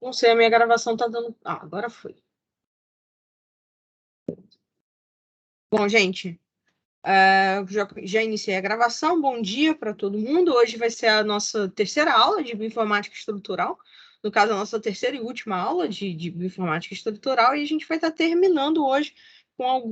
Não sei, a minha gravação tá dando... Ah, agora foi. Bom, gente, já iniciei a gravação. Bom dia para todo mundo. Hoje vai ser a nossa terceira aula de bioinformática estrutural. No caso, a nossa terceira e última aula de bioinformática estrutural. E a gente vai estar terminando hoje com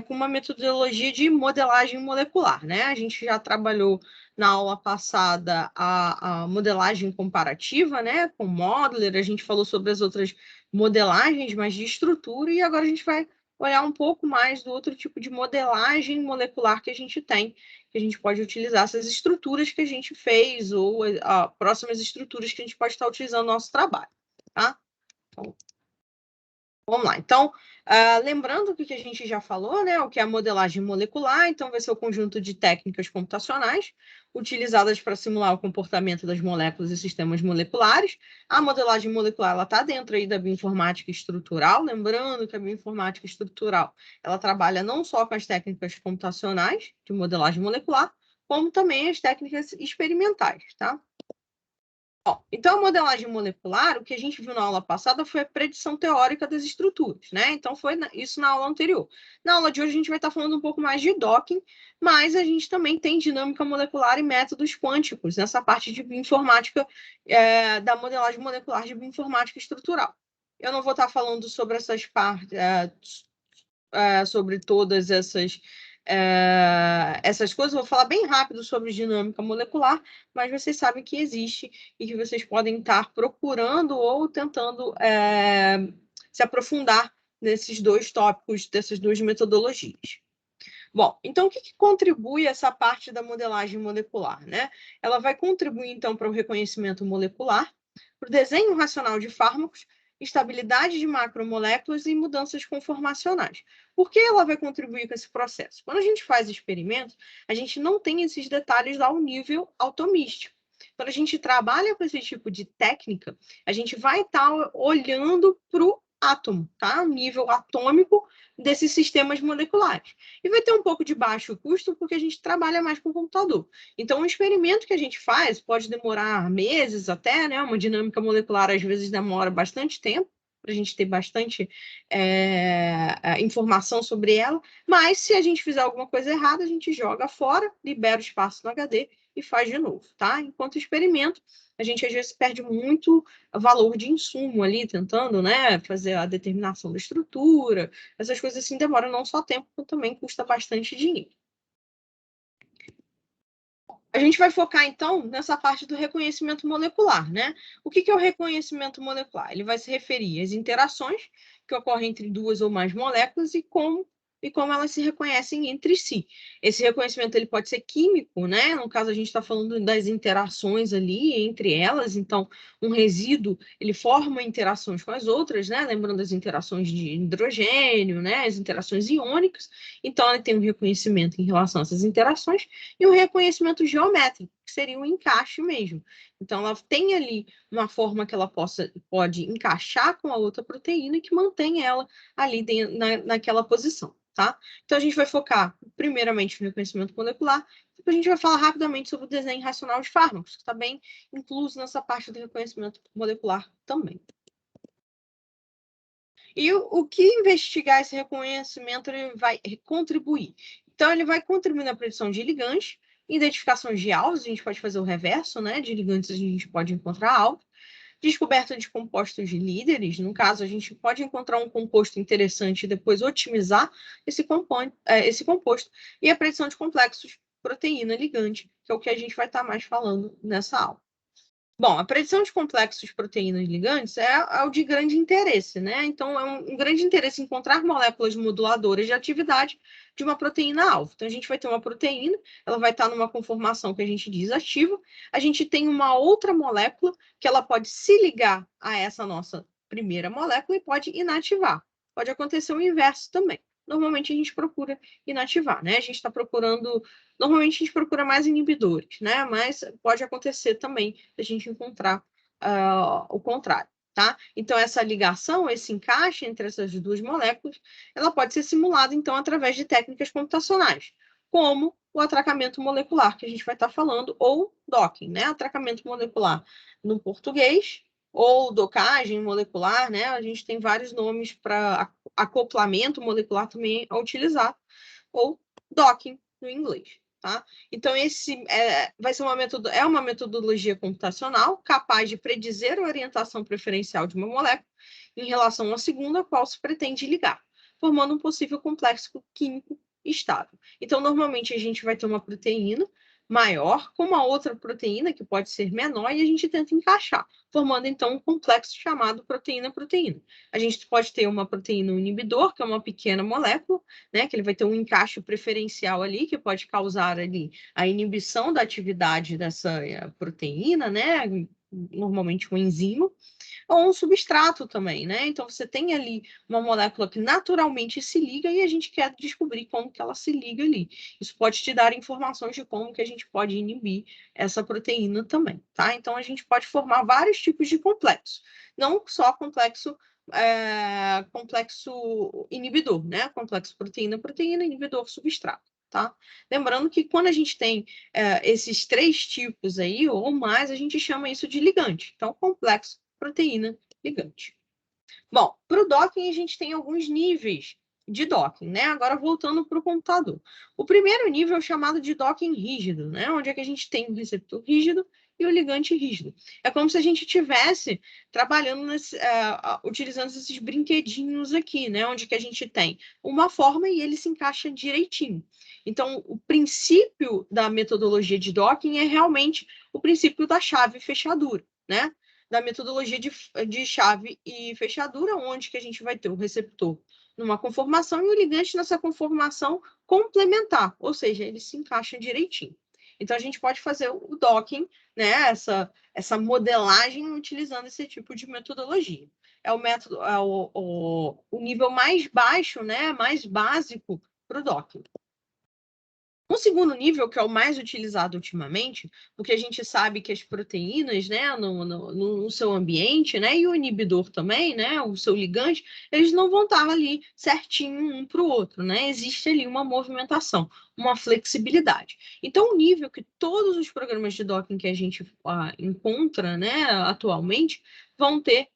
uma metodologia de modelagem molecular, né? A gente já trabalhou na aula passada a modelagem comparativa, né? Com Modeler, a gente falou sobre as outras modelagens, mas de estrutura, e agora a gente vai olhar um pouco mais do outro tipo de modelagem molecular que a gente tem, que a gente pode utilizar essas estruturas que a gente fez ou próximas estruturas que a gente pode estar utilizando no nosso trabalho, tá? Então, vamos lá. Então, lembrando o que a gente já falou, né? O que é a modelagem molecular. Então, vai ser o conjunto de técnicas computacionais utilizadas para simular o comportamento das moléculas e sistemas moleculares. A modelagem molecular está dentro aí da bioinformática estrutural. Lembrando que a bioinformática estrutural ela trabalha não só com as técnicas computacionais de modelagem molecular, como também as técnicas experimentais, tá? Então, a modelagem molecular, o que a gente viu na aula passada foi a predição teórica das estruturas, né? Então, foi isso na aula anterior. Na aula de hoje, a gente vai estar falando um pouco mais de docking, mas a gente também tem dinâmica molecular e métodos quânticos nessa parte de bioinformática, da modelagem molecular de bioinformática estrutural. Eu não vou estar falando sobre essas partes, sobre todas essas coisas. Vou falar bem rápido sobre dinâmica molecular, mas vocês sabem que existe e que vocês podem estar procurando ou tentando se aprofundar nesses dois tópicos, dessas duas metodologias. Bom, então o que contribui essa parte da modelagem molecular, né? Ela vai contribuir, então, para o reconhecimento molecular, para o desenho racional de fármacos, estabilidade de macromoléculas e mudanças conformacionais. Por que ela vai contribuir com esse processo? Quando a gente faz experimentos, a gente não tem esses detalhes ao nível atomístico. Quando a gente trabalha com esse tipo de técnica, a gente vai estar olhando para o átomo, tá? O nível atômico desses sistemas moleculares. E vai ter um pouco de baixo custo, porque a gente trabalha mais com o computador. Então, o experimento que a gente faz pode demorar meses até, né? Uma dinâmica molecular, às vezes, demora bastante tempo, para a gente ter bastante informação sobre ela, mas se a gente fizer alguma coisa errada, a gente joga fora, libera o espaço no HD e faz de novo, tá? Enquanto experimento, a gente às vezes perde muito valor de insumo ali, tentando, né, fazer a determinação da estrutura, essas coisas assim demoram não só tempo, como também custa bastante dinheiro. A gente vai focar, então, nessa parte do reconhecimento molecular, né? O que é o reconhecimento molecular? Ele vai se referir às interações que ocorrem entre duas ou mais moléculas e como elas se reconhecem entre si. Esse reconhecimento ele pode ser químico, né? No caso, a gente está falando das interações ali entre elas. Então, um resíduo, ele forma interações com as outras, né? Lembrando as interações de hidrogênio, né? As interações iônicas. Então, ele tem um reconhecimento em relação a essas interações e um reconhecimento geométrico, que seria um encaixe mesmo. Então, ela tem ali uma forma que ela pode encaixar com a outra proteína e que mantém ela ali naquela posição. Tá? Então, a gente vai focar primeiramente no reconhecimento molecular, depois a gente vai falar rapidamente sobre o desenho racional de fármacos, que está bem incluso nessa parte do reconhecimento molecular também. E o que investigar esse reconhecimento ele vai contribuir? Então, ele vai contribuir na predição de ligantes, identificação de alvos, a gente pode fazer o reverso, né? De ligantes a gente pode encontrar alvos, descoberta de compostos de líderes, no caso, a gente pode encontrar um composto interessante e depois otimizar esse composto, e a predição de complexos proteína-ligante, que é o que a gente vai estar mais falando nessa aula. Bom, a predição de complexos proteínas ligantes é o de grande interesse, né? Então, é um grande interesse encontrar moléculas moduladoras de atividade de uma proteína-alvo. Então, a gente vai ter uma proteína, ela vai estar numa conformação que a gente diz ativa. A gente tem uma outra molécula que ela pode se ligar a essa nossa primeira molécula e pode inativar. Pode acontecer o inverso também. Normalmente, a gente procura inativar, né? A gente está procurando... Normalmente, a gente procura mais inibidores, né? Mas pode acontecer também a gente encontrar o contrário, tá? Então, essa ligação, esse encaixe entre essas duas moléculas, ela pode ser simulada, então, através de técnicas computacionais, como o atracamento molecular, que a gente vai estar falando, ou docking, né? Atracamento molecular no português, ou docagem molecular, né? A gente tem vários nomes para acoplamento molecular também a utilizar, ou docking no inglês, tá? Então, vai ser uma metodologia computacional capaz de predizer a orientação preferencial de uma molécula em relação à segunda a qual se pretende ligar, formando um possível complexo químico estável. Então, normalmente, a gente vai ter uma proteína maior com uma outra proteína que pode ser menor e a gente tenta encaixar, formando então um complexo chamado proteína-proteína. A gente pode ter uma proteína inibidor, que é uma pequena molécula, né, que ele vai ter um encaixe preferencial ali, que pode causar ali a inibição da atividade dessa proteína, né, normalmente um enzima, ou um substrato também, né? Então você tem ali uma molécula que naturalmente se liga e a gente quer descobrir como que ela se liga ali. Isso pode te dar informações de como que a gente pode inibir essa proteína também, tá? Então a gente pode formar vários tipos de complexo, não só complexo inibidor, né? Complexo proteína-proteína, inibidor substrato. Tá? Lembrando que quando a gente tem esses três tipos aí, ou mais, a gente chama isso de ligante. Então, complexo proteína ligante. Bom, para o docking, a gente tem alguns níveis de docking, né? Agora, voltando para o computador. O primeiro nível é chamado de docking rígido, né? Onde é que a gente tem o receptor rígido e o ligante rígido. É como se a gente estivesse trabalhando utilizando esses brinquedinhos aqui, né? Onde que a gente tem uma forma e ele se encaixa direitinho. Então, o princípio da metodologia de docking é realmente o princípio da chave e fechadura, né? Da metodologia de chave e fechadura, onde que a gente vai ter o receptor numa conformação e o ligante nessa conformação complementar, ou seja, eles se encaixam direitinho. Então, a gente pode fazer o docking, né, essa modelagem utilizando esse tipo de metodologia. É o método, o nível mais baixo, né, mais básico para o docking. Um segundo nível, que é o mais utilizado ultimamente, porque a gente sabe que as proteínas, né, no seu ambiente, né, e o inibidor também, né, o seu ligante, eles não vão estar ali certinho um para o outro, né? Existe ali uma movimentação, uma flexibilidade. Então, o nível que todos os programas de docking que a gente encontra, né, atualmente, vão ter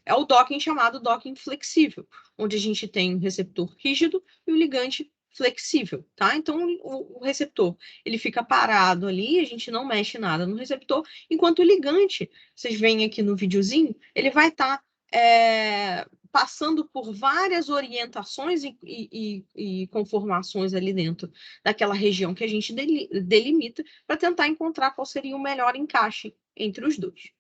é o docking chamado docking flexível, onde a gente tem um receptor rígido e o ligante flexível, tá? Então, o receptor, ele fica parado ali, a gente não mexe nada no receptor, enquanto o ligante, vocês veem aqui no videozinho, ele vai estar passando por várias orientações e conformações ali dentro daquela região que a gente delimita para tentar encontrar qual seria o melhor encaixe entre os dois.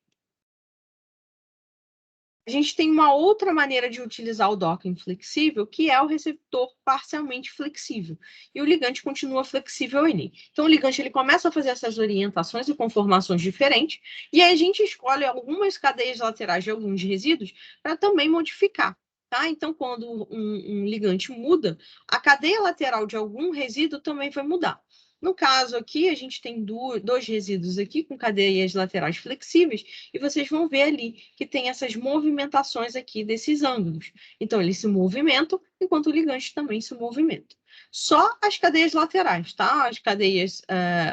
A gente tem uma outra maneira de utilizar o docking flexível, que é o receptor parcialmente flexível. E o ligante continua flexível ali. Então, o ligante ele começa a fazer essas orientações e conformações diferentes, e aí a gente escolhe algumas cadeias laterais de alguns resíduos para também modificar. Tá? Então, quando um ligante muda, a cadeia lateral de algum resíduo também vai mudar. No caso aqui, a gente tem dois resíduos aqui com cadeias laterais flexíveis, e vocês vão ver ali que tem essas movimentações aqui desses ângulos. Então, eles se movimentam, enquanto o ligante também se movimenta. Só as cadeias laterais, tá? As cadeias,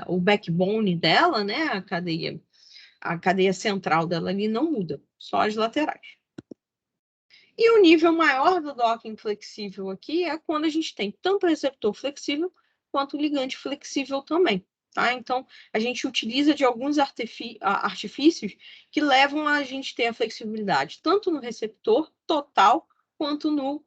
o backbone dela, né? A cadeia central dela ali não muda, só as laterais. E o nível maior do docking flexível aqui é quando a gente tem tanto o receptor flexível quanto o ligante flexível também. Tá? Então, a gente utiliza de alguns artifícios que levam a gente ter a flexibilidade tanto no receptor total quanto no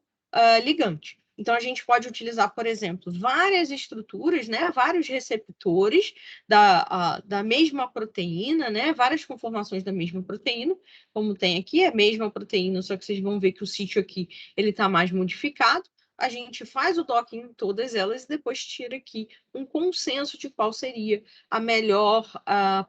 ligante. Então, a gente pode utilizar, por exemplo, várias estruturas, né, vários receptores da mesma proteína, né, várias conformações da mesma proteína, como tem aqui, é a mesma proteína, só que vocês vão ver que o sítio aqui ele está mais modificado. A gente faz o docking em todas elas e depois tira aqui um consenso de qual seria a melhor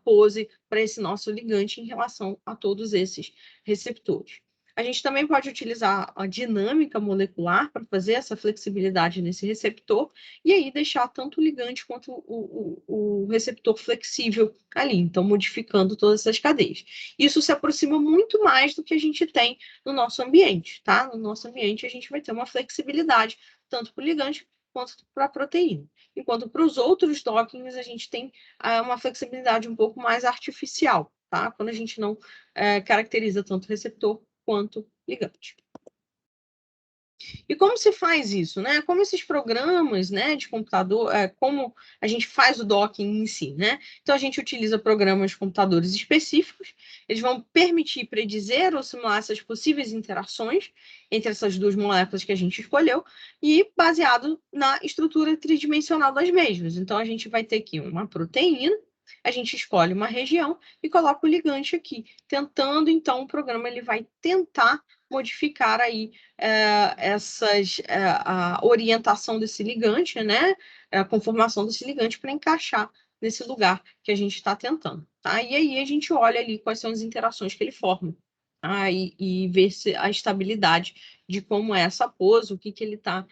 pose para esse nosso ligante em relação a todos esses receptores. A gente também pode utilizar a dinâmica molecular para fazer essa flexibilidade nesse receptor e aí deixar tanto o ligante quanto o receptor flexível ali, então modificando todas essas cadeias. Isso se aproxima muito mais do que a gente tem no nosso ambiente, tá? No nosso ambiente a gente vai ter uma flexibilidade tanto para o ligante quanto para a proteína. Enquanto para os outros dockings a gente tem uma flexibilidade um pouco mais artificial, tá? Quando a gente não caracteriza tanto receptor quanto ligante. E como se faz isso, né? Como esses programas, né, de computador, como a gente faz o docking em si, né? Então a gente utiliza programas de computadores específicos, eles vão permitir predizer ou simular essas possíveis interações entre essas duas moléculas que a gente escolheu e baseado na estrutura tridimensional das mesmas. Então a gente vai ter aqui uma proteína, a gente escolhe uma região e coloca o ligante aqui, tentando, então, o programa ele vai tentar modificar aí a orientação desse ligante, né? A conformação desse ligante para encaixar nesse lugar que a gente está tentando. Tá? E aí a gente olha ali quais são as interações que ele forma. Tá? E ver se a estabilidade de como é essa pose, o que ele está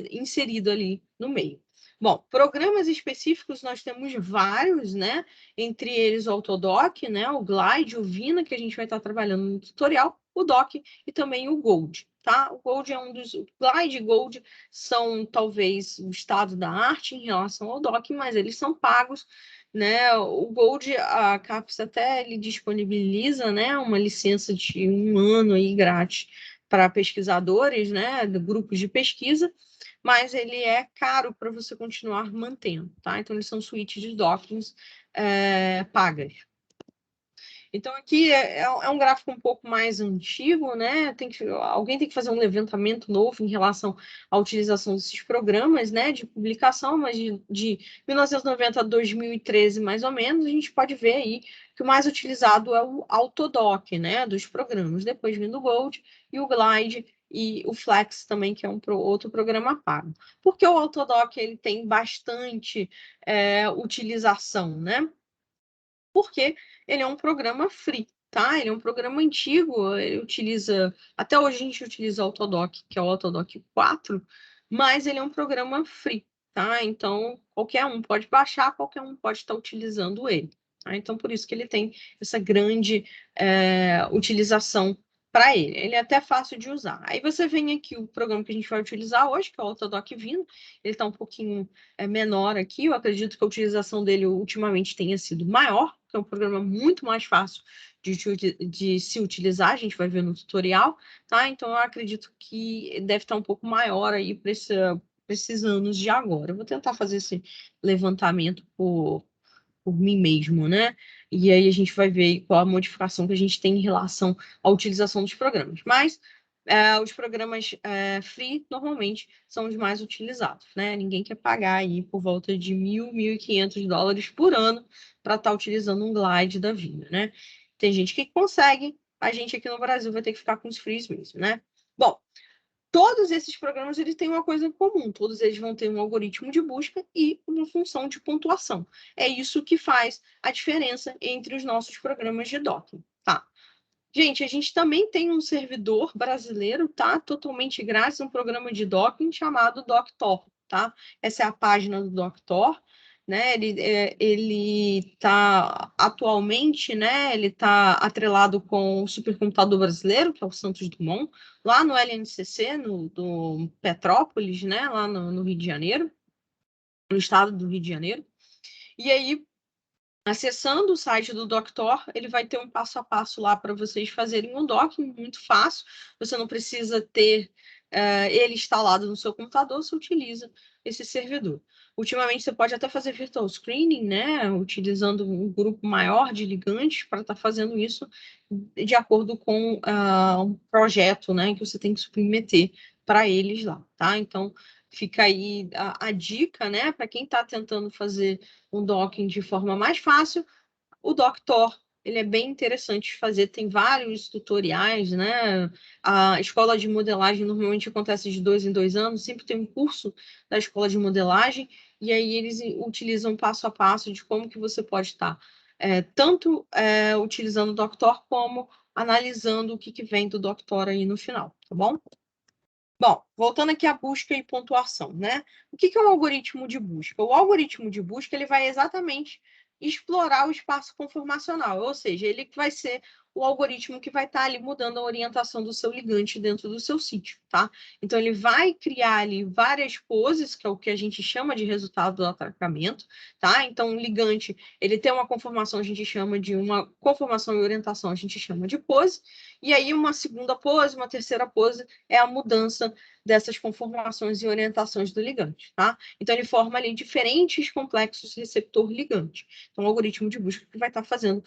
inserido ali no meio. Bom, programas específicos nós temos vários, né? Entre eles o Autodoc, né? O Glide, o Vina, que a gente vai estar trabalhando no tutorial, o Doc e também o Gold, tá? O Gold é um dos... O Glide e Gold são talvez o estado da arte em relação ao Doc, mas eles são pagos, né? O Gold, a CAPES até ele disponibiliza, né? Uma licença de 1 ano aí grátis para pesquisadores, né? De grupos de pesquisa, mas ele é caro para você continuar mantendo, tá? Então, eles são suítes de dockings pagas. Então, aqui é um gráfico um pouco mais antigo, né? Alguém tem que fazer um levantamento novo em relação à utilização desses programas, né, de publicação, mas de 1990 a 2013, mais ou menos, a gente pode ver aí que o mais utilizado é o Autodoc, né, dos programas. Depois vindo o Gold e o Glide e o Flex também, que é outro programa pago. Porque o Autodoc ele tem bastante utilização, né? Porque ele é um programa free, tá? Ele é um programa antigo, ele utiliza... Até hoje a gente utiliza o Autodoc, que é o Autodoc 4, mas ele é um programa free, tá? Então, qualquer um pode baixar, qualquer um pode estar utilizando ele. Tá? Então, por isso que ele tem essa grande utilização para ele. Ele é até fácil de usar. Aí você vem aqui o programa que a gente vai utilizar hoje, que é o Autodoc Vino. Ele está um pouquinho menor aqui. Eu acredito que a utilização dele ultimamente tenha sido maior, que é um programa muito mais fácil de se utilizar. A gente vai ver no tutorial, tá? Então, eu acredito que deve estar um pouco maior aí para esses anos de agora. Eu vou tentar fazer esse levantamento por mim mesmo, né? E aí a gente vai ver qual a modificação que a gente tem em relação à utilização dos programas. Mas os programas free normalmente são os mais utilizados, né? Ninguém quer pagar aí por volta de $1.000, $1.500 por ano para estar utilizando um Glide da vida, né? Tem gente que consegue, a gente aqui no Brasil vai ter que ficar com os frees mesmo, né? Bom, todos esses programas eles têm uma coisa em comum, todos eles vão ter um algoritmo de busca e uma função de pontuação. É isso que faz a diferença entre os nossos programas de docking, tá? Gente, a gente também tem um servidor brasileiro, tá? Totalmente grátis, um programa de docking chamado Doctor, tá? Essa é a página do Doctor, né? Ele está atualmente, né? Ele está atrelado com o supercomputador brasileiro, que é o Santos Dumont, lá no LNCC, do Petrópolis, né? Lá no Rio de Janeiro, no estado do Rio de Janeiro. E aí, acessando o site do Doctor, ele vai ter um passo a passo lá para vocês fazerem um docking muito fácil. Você não precisa ter ele instalado no seu computador, você utiliza esse servidor. Ultimamente, você pode até fazer virtual screening, né? Utilizando um grupo maior de ligantes para estar fazendo isso de acordo com um projeto, né? Que você tem que submeter para eles lá, tá? Então, fica aí a dica, né? Para quem está tentando fazer um docking de forma mais fácil, o Doctor, ele é bem interessante de fazer, tem vários tutoriais, né? A escola de modelagem normalmente acontece de 2 em 2 anos, sempre tem um curso da escola de modelagem, e aí eles utilizam passo a passo de como que você pode estar tanto utilizando o Doctor, como analisando o que vem do Doctor aí no final, tá bom? Bom, voltando aqui à busca e pontuação, né? O que é um algoritmo de busca? O algoritmo de busca ele vai exatamente explorar o espaço conformacional, ou seja, ele vai ser o algoritmo que vai estar ali mudando a orientação do seu ligante dentro do seu sítio, tá? Então, ele vai criar ali várias poses, que é o que a gente chama de resultado do atracamento, tá? Então, o ligante, ele tem uma conformação, a gente chama de uma conformação e orientação, a gente chama de pose, e aí uma segunda pose, uma terceira pose, é a mudança dessas conformações e orientações do ligante, tá? Então, ele forma ali diferentes complexos receptor-ligante. Então, o algoritmo de busca que vai estar fazendo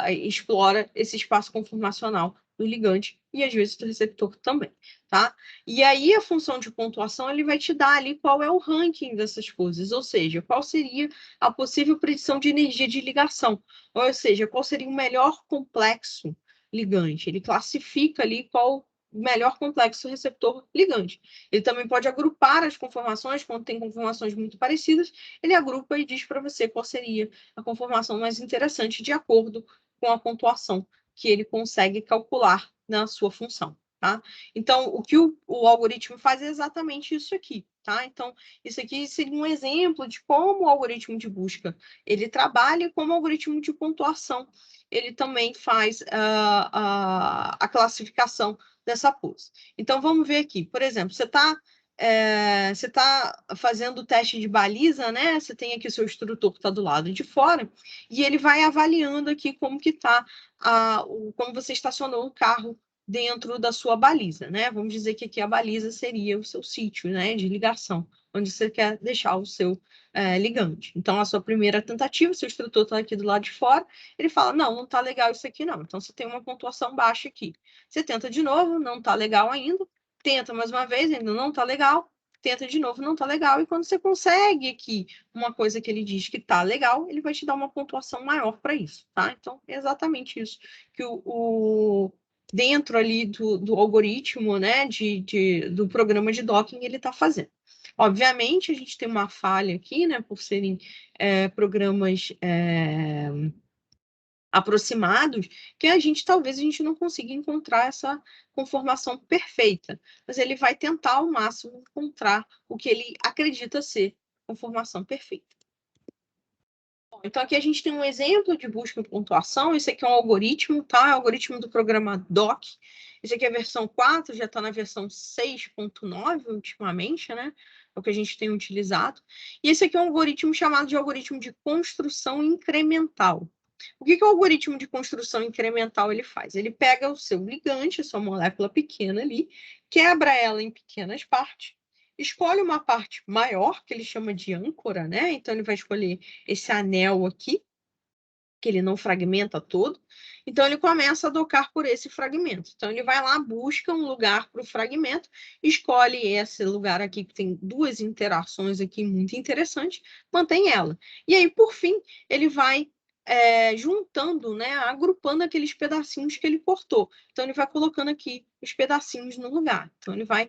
explora esse espaço conformacional do ligante e, às vezes, do receptor também, tá? E aí, a função de pontuação, ele vai te dar ali qual é o ranking dessas poses, ou seja, qual seria a possível predição de energia de ligação, ou seja, qual seria o melhor complexo ligante. Ele classifica ali qual melhor complexo receptor ligante. Ele também pode agrupar as conformações, quando tem conformações muito parecidas, ele agrupa e diz para você qual seria a conformação mais interessante de acordo com a pontuação que ele consegue calcular na sua função, tá? Então, o que o algoritmo faz é exatamente isso aqui, tá? Então, isso aqui seria um exemplo de como o algoritmo de busca ele trabalha, como o algoritmo de pontuação ele também faz a classificação dessa pose. Então, vamos ver aqui. Por exemplo, você está fazendo o teste de baliza, né? Você tem aqui o seu instrutor que está do lado de fora, e ele vai avaliando aqui como que está, como você estacionou o carro dentro da sua baliza, né? Vamos dizer que aqui a baliza seria o seu sítio, né, de ligação, onde você quer deixar o seu ligante. Então, a sua primeira tentativa, seu instrutor está aqui do lado de fora, ele fala, não está legal isso aqui não, então você tem uma pontuação baixa aqui. Você tenta de novo, não está legal ainda, tenta mais uma vez, ainda não está legal, tenta de novo, não está legal, e quando você consegue aqui uma coisa que ele diz que está legal, ele vai te dar uma pontuação maior para isso, tá? Então, é exatamente isso que dentro ali do algoritmo, né, do programa de docking, ele está fazendo. Obviamente, a gente tem uma falha aqui, né, por serem programas aproximados, que talvez a gente não consiga encontrar essa conformação perfeita, mas ele vai tentar ao máximo encontrar o que ele acredita ser conformação perfeita. Então, aqui a gente tem um exemplo de busca e pontuação. Esse aqui é um algoritmo, tá? É o algoritmo do programa DOC. Esse aqui é a versão 4, já está na versão 6.9 ultimamente, né? É o que a gente tem utilizado. E esse aqui é um algoritmo chamado de algoritmo de construção incremental. O que o algoritmo de construção incremental ele faz? Ele pega o seu ligante, a sua molécula pequena ali, quebra ela em pequenas partes, escolhe uma parte maior, que ele chama de âncora, né? Então, ele vai escolher esse anel aqui, que ele não fragmenta todo. Então, ele começa a docar por esse fragmento. Então, ele vai lá, busca um lugar para o fragmento, escolhe esse lugar aqui, que tem duas interações aqui muito interessantes, mantém ela. E aí, por fim, ele vai juntando, né, agrupando aqueles pedacinhos que ele cortou. Então, ele vai colocando aqui os pedacinhos no lugar. Então, ele vai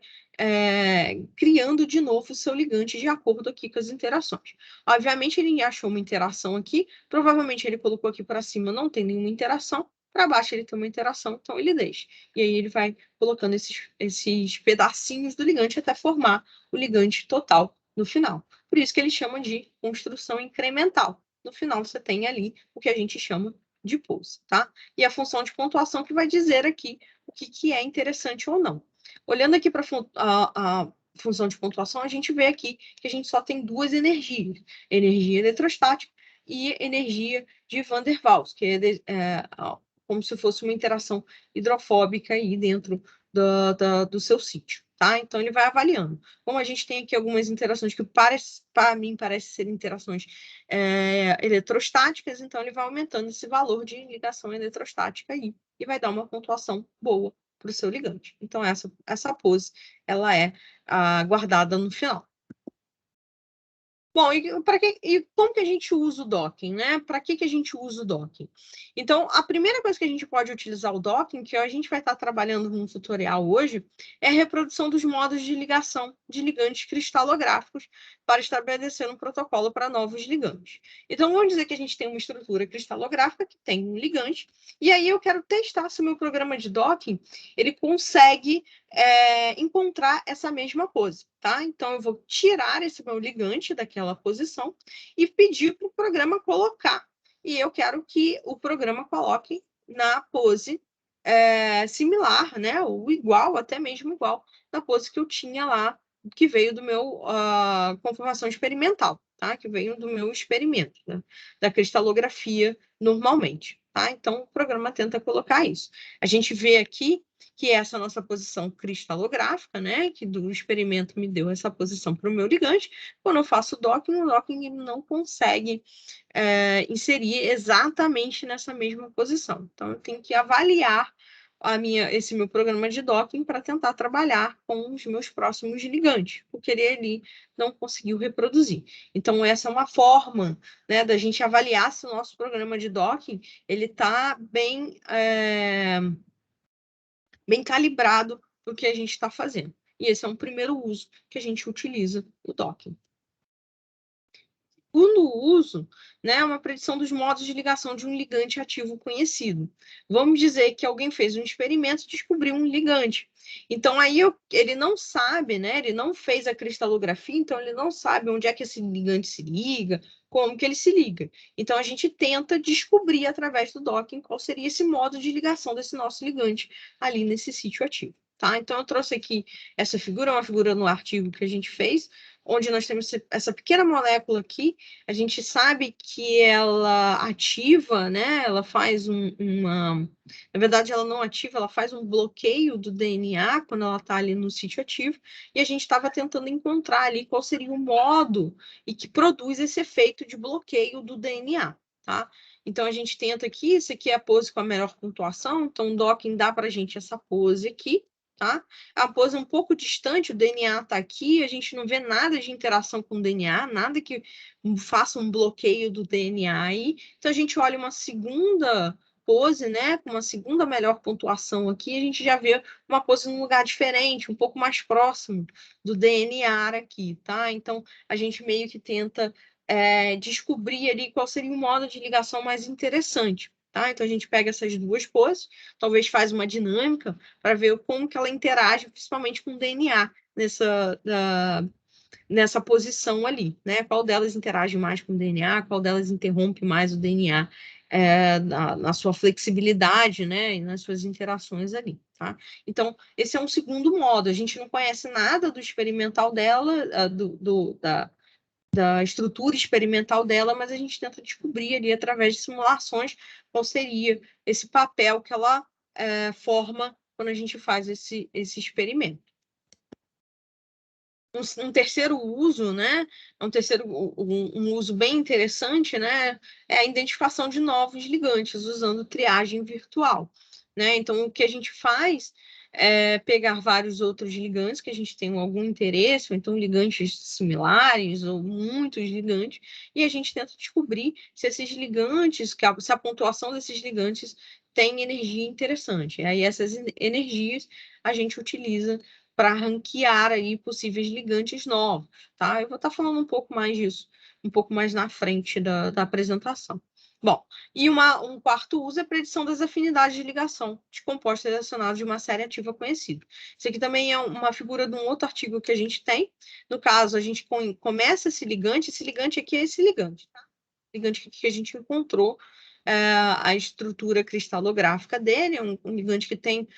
criando de novo o seu ligante de acordo aqui com as interações. Obviamente, ele achou uma interação aqui, provavelmente ele colocou aqui para cima, não tem nenhuma interação, para baixo ele tem uma interação, então ele deixa. E aí ele vai colocando esses pedacinhos do ligante até formar o ligante total no final. Por isso que ele chama de construção incremental. No final, você tem ali o que a gente chama de pose, tá? E a função de pontuação que vai dizer aqui o que é interessante ou não. Olhando aqui para a função de pontuação, a gente vê aqui que a gente só tem duas energias, energia eletrostática e energia de Van der Waals, que é como se fosse uma interação hidrofóbica aí dentro do seu sítio. Tá? Então, ele vai avaliando. Como a gente tem aqui algumas interações que, para mim, parecem ser interações eletrostáticas, então ele vai aumentando esse valor de ligação eletrostática aí e vai dar uma pontuação boa para o seu ligante. Então, essa pose, ela é guardada no final. Bom, e como que a gente usa o docking, né? Para que a gente usa o docking? Então, a primeira coisa que a gente pode utilizar o docking, que a gente vai estar trabalhando no tutorial hoje, é a reprodução dos modos de ligação de ligantes cristalográficos para estabelecer um protocolo para novos ligantes. Então, vamos dizer que a gente tem uma estrutura cristalográfica que tem um ligante, e aí eu quero testar se o meu programa de docking ele consegue encontrar essa mesma pose, tá? Então, eu vou tirar esse meu ligante daquela posição e pedir para o programa colocar. E eu quero que o programa coloque na pose similar, né, ou igual, até mesmo igual, da pose que eu tinha lá, que veio do meu conformação experimental, tá? Que veio do meu experimento, né? Da cristalografia normalmente, tá? Então, o programa tenta colocar isso. A gente vê aqui que essa nossa posição cristalográfica, né, que do experimento me deu essa posição para o meu ligante. Quando eu faço o docking não consegue inserir exatamente nessa mesma posição. Então, eu tenho que avaliar esse meu programa de docking para tentar trabalhar com os meus próximos ligantes, porque ele ali não conseguiu reproduzir. Então, essa é uma forma, né, da gente avaliar se o nosso programa de docking ele está bem calibrado para o que a gente está fazendo. E esse é um primeiro uso que a gente utiliza o docking. Segundo uso, né, é uma predição dos modos de ligação de um ligante ativo conhecido. Vamos dizer que alguém fez um experimento e descobriu um ligante. Então, aí ele não sabe, né? Ele não fez a cristalografia, então ele não sabe onde é que esse ligante se liga, como que ele se liga. Então, a gente tenta descobrir através do docking qual seria esse modo de ligação desse nosso ligante ali nesse sítio ativo. Tá? Então, eu trouxe aqui essa figura, uma figura no artigo que a gente fez, onde nós temos essa pequena molécula aqui. A gente sabe que ela ativa, né? Ela faz Na verdade, ela não ativa, ela faz um bloqueio do DNA quando ela está ali no sítio ativo, e a gente estava tentando encontrar ali qual seria o modo e que produz esse efeito de bloqueio do DNA, tá? Então, a gente tenta aqui, isso aqui é a pose com a melhor pontuação, então o docking dá para a gente essa pose aqui, tá? A pose é um pouco distante, o DNA está aqui, a gente não vê nada de interação com o DNA, nada que faça um bloqueio do DNA aí. Então, a gente olha uma segunda pose, né, com uma segunda melhor pontuação aqui, a gente já vê uma pose num lugar diferente, um pouco mais próximo do DNA aqui, tá? Então, a gente meio que tenta descobrir ali qual seria o modo de ligação mais interessante. Tá? Então, a gente pega essas duas poses, talvez faz uma dinâmica para ver como que ela interage, principalmente com o DNA nessa posição ali, né? Qual delas interage mais com o DNA, qual delas interrompe mais o DNA na sua flexibilidade, né? E nas suas interações ali, tá? Então, esse é um segundo modo. A gente não conhece nada do experimental dela, da estrutura experimental dela, mas a gente tenta descobrir ali, através de simulações, qual seria esse papel que ela forma quando a gente faz esse experimento. Um terceiro uso, né? Um uso bem interessante, né? É a identificação de novos ligantes usando triagem virtual, né? Então, o que a gente faz é pegar vários outros ligantes que a gente tem algum interesse, ou então ligantes similares, ou muitos ligantes, e a gente tenta descobrir se esses ligantes, se a pontuação desses ligantes tem energia interessante. Aí essas energias a gente utiliza para ranquear aí possíveis ligantes novos, tá? Eu vou estar falando um pouco mais disso, um pouco mais na frente da apresentação. Bom, e um quarto uso é a predição das afinidades de ligação de compostos relacionados de uma série ativa conhecida. Isso aqui também é uma figura de um outro artigo que a gente tem. No caso, a gente começa esse ligante aqui é esse ligante, tá? Ligante que a gente encontrou a estrutura cristalográfica dele, um ligante que tem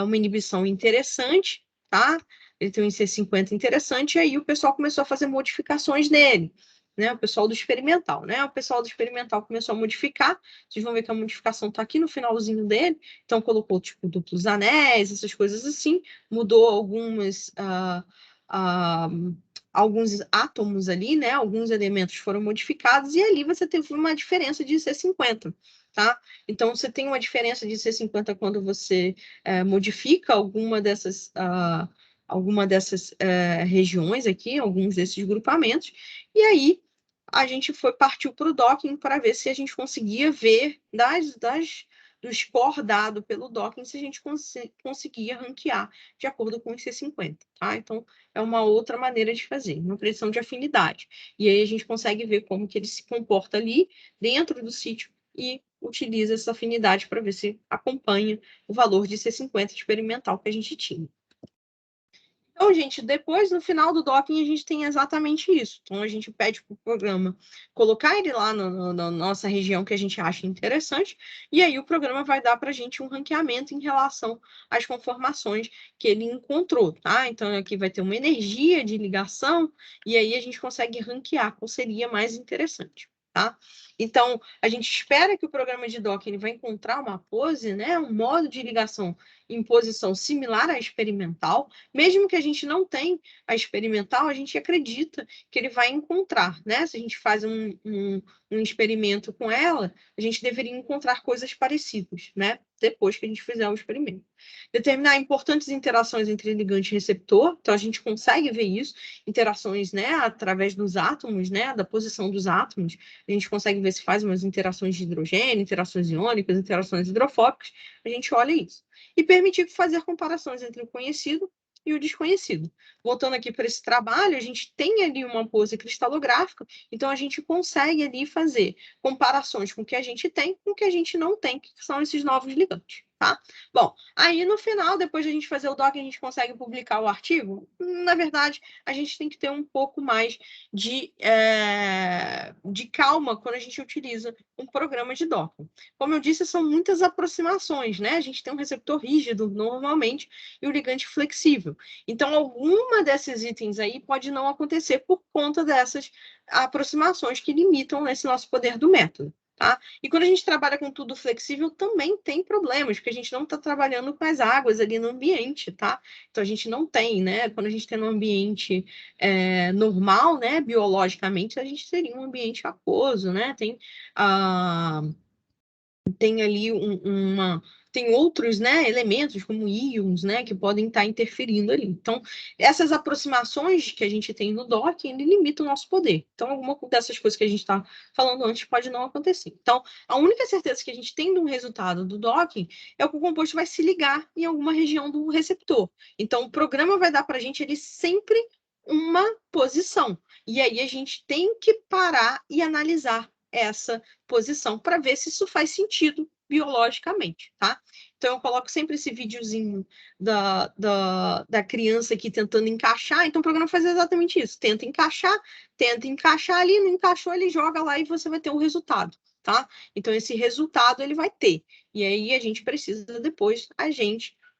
uma inibição interessante, tá? Ele tem um IC50 interessante, e aí o pessoal começou a fazer modificações nele, né? O pessoal do experimental, né? O pessoal do experimental começou a modificar, vocês vão ver que a modificação está aqui no finalzinho dele, então colocou tipo duplos anéis, essas coisas assim, mudou alguns átomos ali, né? Alguns elementos foram modificados, e ali você teve uma diferença de IC50. Tá? Então, você tem uma diferença de IC50 quando você modifica alguma dessas regiões aqui, alguns desses grupamentos, e aí a gente partiu para o docking para ver se a gente conseguia ver do score dado pelo docking, se a gente conseguia ranquear de acordo com o IC50. Tá? Então, é uma outra maneira de fazer, uma predição de afinidade. E aí a gente consegue ver como que ele se comporta ali dentro do sítio e utiliza essa afinidade para ver se acompanha o valor de IC50 experimental que a gente tinha. Então, gente, depois, no final do docking, a gente tem exatamente isso. Então, a gente pede para o programa colocar ele lá na nossa região que a gente acha interessante, e aí o programa vai dar para a gente um ranqueamento em relação às conformações que ele encontrou, tá? Então, aqui vai ter uma energia de ligação, e aí a gente consegue ranquear qual seria mais interessante, tá? Então, a gente espera que o programa de docking ele vai encontrar uma pose, né, um modo de ligação em posição similar à experimental. Mesmo que a gente não tenha a experimental, a gente acredita que ele vai encontrar, né? Se a gente faz um experimento com ela, a gente deveria encontrar coisas parecidas, né? Depois que a gente fizer o experimento. Determinar importantes interações entre ligante e receptor, então a gente consegue ver isso, interações, né, através dos átomos, né, da posição dos átomos, a gente consegue ver se faz umas interações de hidrogênio, interações iônicas, interações hidrofóbicas, a gente olha isso. E permitir fazer comparações entre o conhecido e o desconhecido. Voltando aqui para esse trabalho, a gente tem ali uma pose cristalográfica, então a gente consegue ali fazer comparações com o que a gente tem com o que a gente não tem, que são esses novos ligantes, tá? Bom, aí no final, depois de a gente fazer o doc, a gente consegue publicar o artigo? Na verdade, a gente tem que ter um pouco mais de calma quando a gente utiliza um programa de docking. Como eu disse, são muitas aproximações, né? A gente tem um receptor rígido, normalmente, e o ligante flexível. Então, alguma desses itens aí pode não acontecer por conta dessas aproximações que limitam esse nosso poder do método. Tá? E quando a gente trabalha com tudo flexível, também tem problemas, porque a gente não está trabalhando com as águas ali no ambiente, tá? Então a gente não tem, né? Quando a gente tem um ambiente normal, né? Biologicamente, a gente teria um ambiente aquoso, né? Tem ali tem outros, né, elementos como íons, né, que podem estar interferindo ali. Então, essas aproximações que a gente tem no docking, ele limita o nosso poder. Então, alguma dessas coisas que a gente está falando antes pode não acontecer. Então, a única certeza que a gente tem de um resultado do docking é que o composto vai se ligar em alguma região do receptor. Então, o programa vai dar para a gente ele sempre uma posição. E aí a gente tem que parar e analisar essa posição para ver se isso faz sentido biologicamente, tá? Então eu coloco sempre esse videozinho da criança aqui tentando encaixar, então o programa faz exatamente isso, tenta encaixar ali, não encaixou, ele joga lá e você vai ter o resultado, tá? Então esse resultado ele vai ter, e aí a gente precisa depois,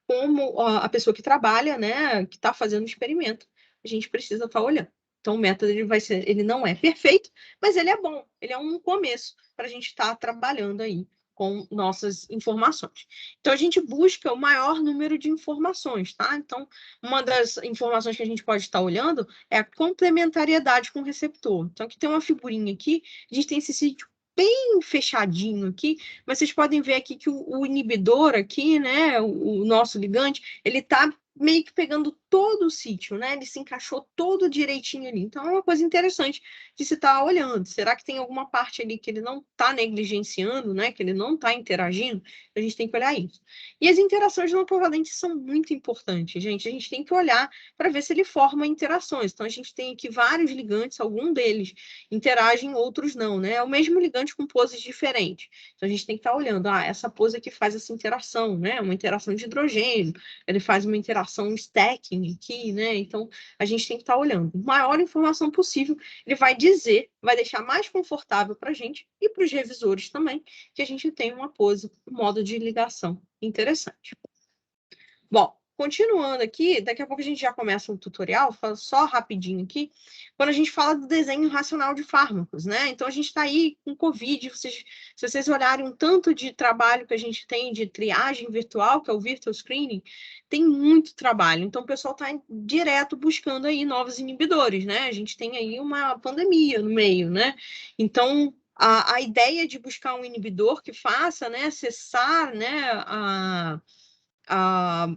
como a pessoa que trabalha, né, que está fazendo o experimento, a gente precisa estar olhando. Então, o método ele não é perfeito, mas ele é bom, ele é um começo para a gente estar trabalhando aí com nossas informações. Então, a gente busca o maior número de informações, tá? Então, uma das informações que a gente pode estar olhando é a complementariedade com o receptor. Então, aqui tem uma figurinha aqui, a gente tem esse sítio bem fechadinho aqui, mas vocês podem ver aqui que o inibidor aqui, né, o nosso ligante, ele está meio que pegando todo o sítio, né? Ele se encaixou todo direitinho ali. Então, é uma coisa interessante de se estar olhando. Será que tem alguma parte ali que ele não está negligenciando, né? Que ele não está interagindo? A gente tem que olhar isso. E as interações não covalentes são muito importantes, gente. A gente tem que olhar para ver se ele forma interações. Então, a gente tem aqui vários ligantes, algum deles interagem, outros não, né? É o mesmo ligante com poses diferentes. Então, a gente tem que estar olhando, essa pose aqui faz essa interação, né? Uma interação de hidrogênio, ele faz uma interação stacking aqui, né? Então, a gente tem que estar olhando. Maior informação possível, ele vai dizer, vai deixar mais confortável para a gente e para os revisores também, que a gente tem uma pose, um modo de ligação interessante. Bom, continuando aqui, daqui a pouco a gente já começa um tutorial, falo só rapidinho aqui, quando a gente fala do desenho racional de fármacos, né? Então, a gente está aí com Covid, se vocês olharem um tanto de trabalho que a gente tem de triagem virtual, que é o Virtual Screening, tem muito trabalho. Então, o pessoal está direto buscando aí novos inibidores, né? A gente tem aí uma pandemia no meio, né? Então, a ideia de buscar um inibidor que faça, né, cessar, né, a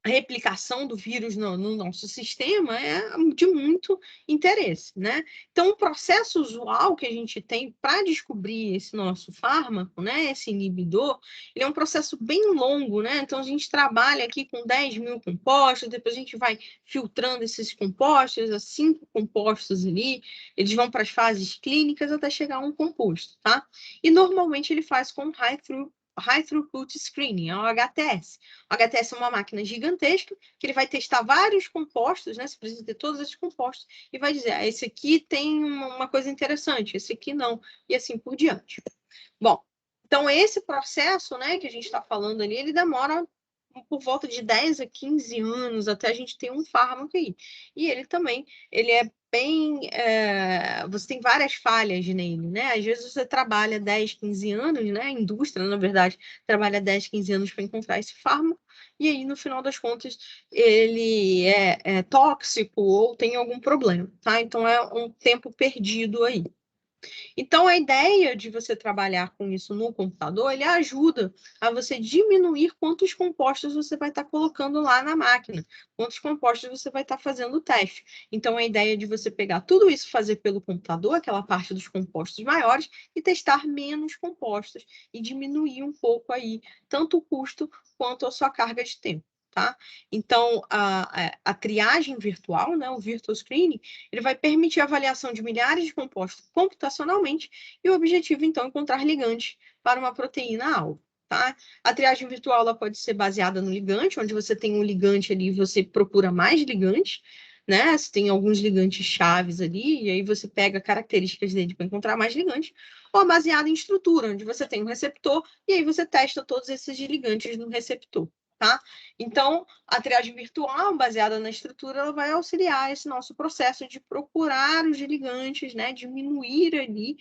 replicação do vírus no nosso sistema é de muito interesse, né? Então, o processo usual que a gente tem para descobrir esse nosso fármaco, né, esse inibidor, ele é um processo bem longo, né? Então, a gente trabalha aqui com 10 mil compostos, depois a gente vai filtrando esses compostos, a 5 compostos ali, eles vão para as fases clínicas até chegar a um composto, tá? E, normalmente, ele faz com high-throughput High Throughput Screening, é o HTS. O HTS é uma máquina gigantesca que ele vai testar vários compostos, né? Você precisa ter todos esses compostos e vai dizer, esse aqui tem uma coisa interessante, esse aqui não, e assim por diante. Bom, então esse processo, né, que a gente está falando ali, ele demora por volta de 10 a 15 anos até a gente ter um fármaco aí. E ele também, ele é bem... você tem várias falhas nele, né? Às vezes você trabalha 10, 15 anos, né? A indústria, na verdade, trabalha 10, 15 anos para encontrar esse fármaco, e aí, no final das contas, ele é tóxico ou tem algum problema, tá? Então, é um tempo perdido aí. Então, a ideia de você trabalhar com isso no computador, ele ajuda a você diminuir quantos compostos você vai estar colocando lá na máquina, quantos compostos você vai estar fazendo o teste. Então, a ideia de você pegar tudo isso, fazer pelo computador, aquela parte dos compostos maiores, e testar menos compostos, e diminuir um pouco aí, tanto o custo quanto a sua carga de tempo. Tá? Então, a triagem virtual, né, o Virtual Screening, ele vai permitir a avaliação de milhares de compostos computacionalmente e o objetivo, então, é encontrar ligantes para uma proteína-alvo. Tá? A triagem virtual ela pode ser baseada no ligante, onde você tem um ligante ali e você procura mais ligantes, né? Você tem alguns ligantes chaves ali, e aí você pega características dele para encontrar mais ligantes, ou baseada em estrutura, onde você tem um receptor, e aí você testa todos esses ligantes no receptor. Tá? Então, a triagem virtual, baseada na estrutura, ela vai auxiliar esse nosso processo de procurar os ligantes, né? Diminuir ali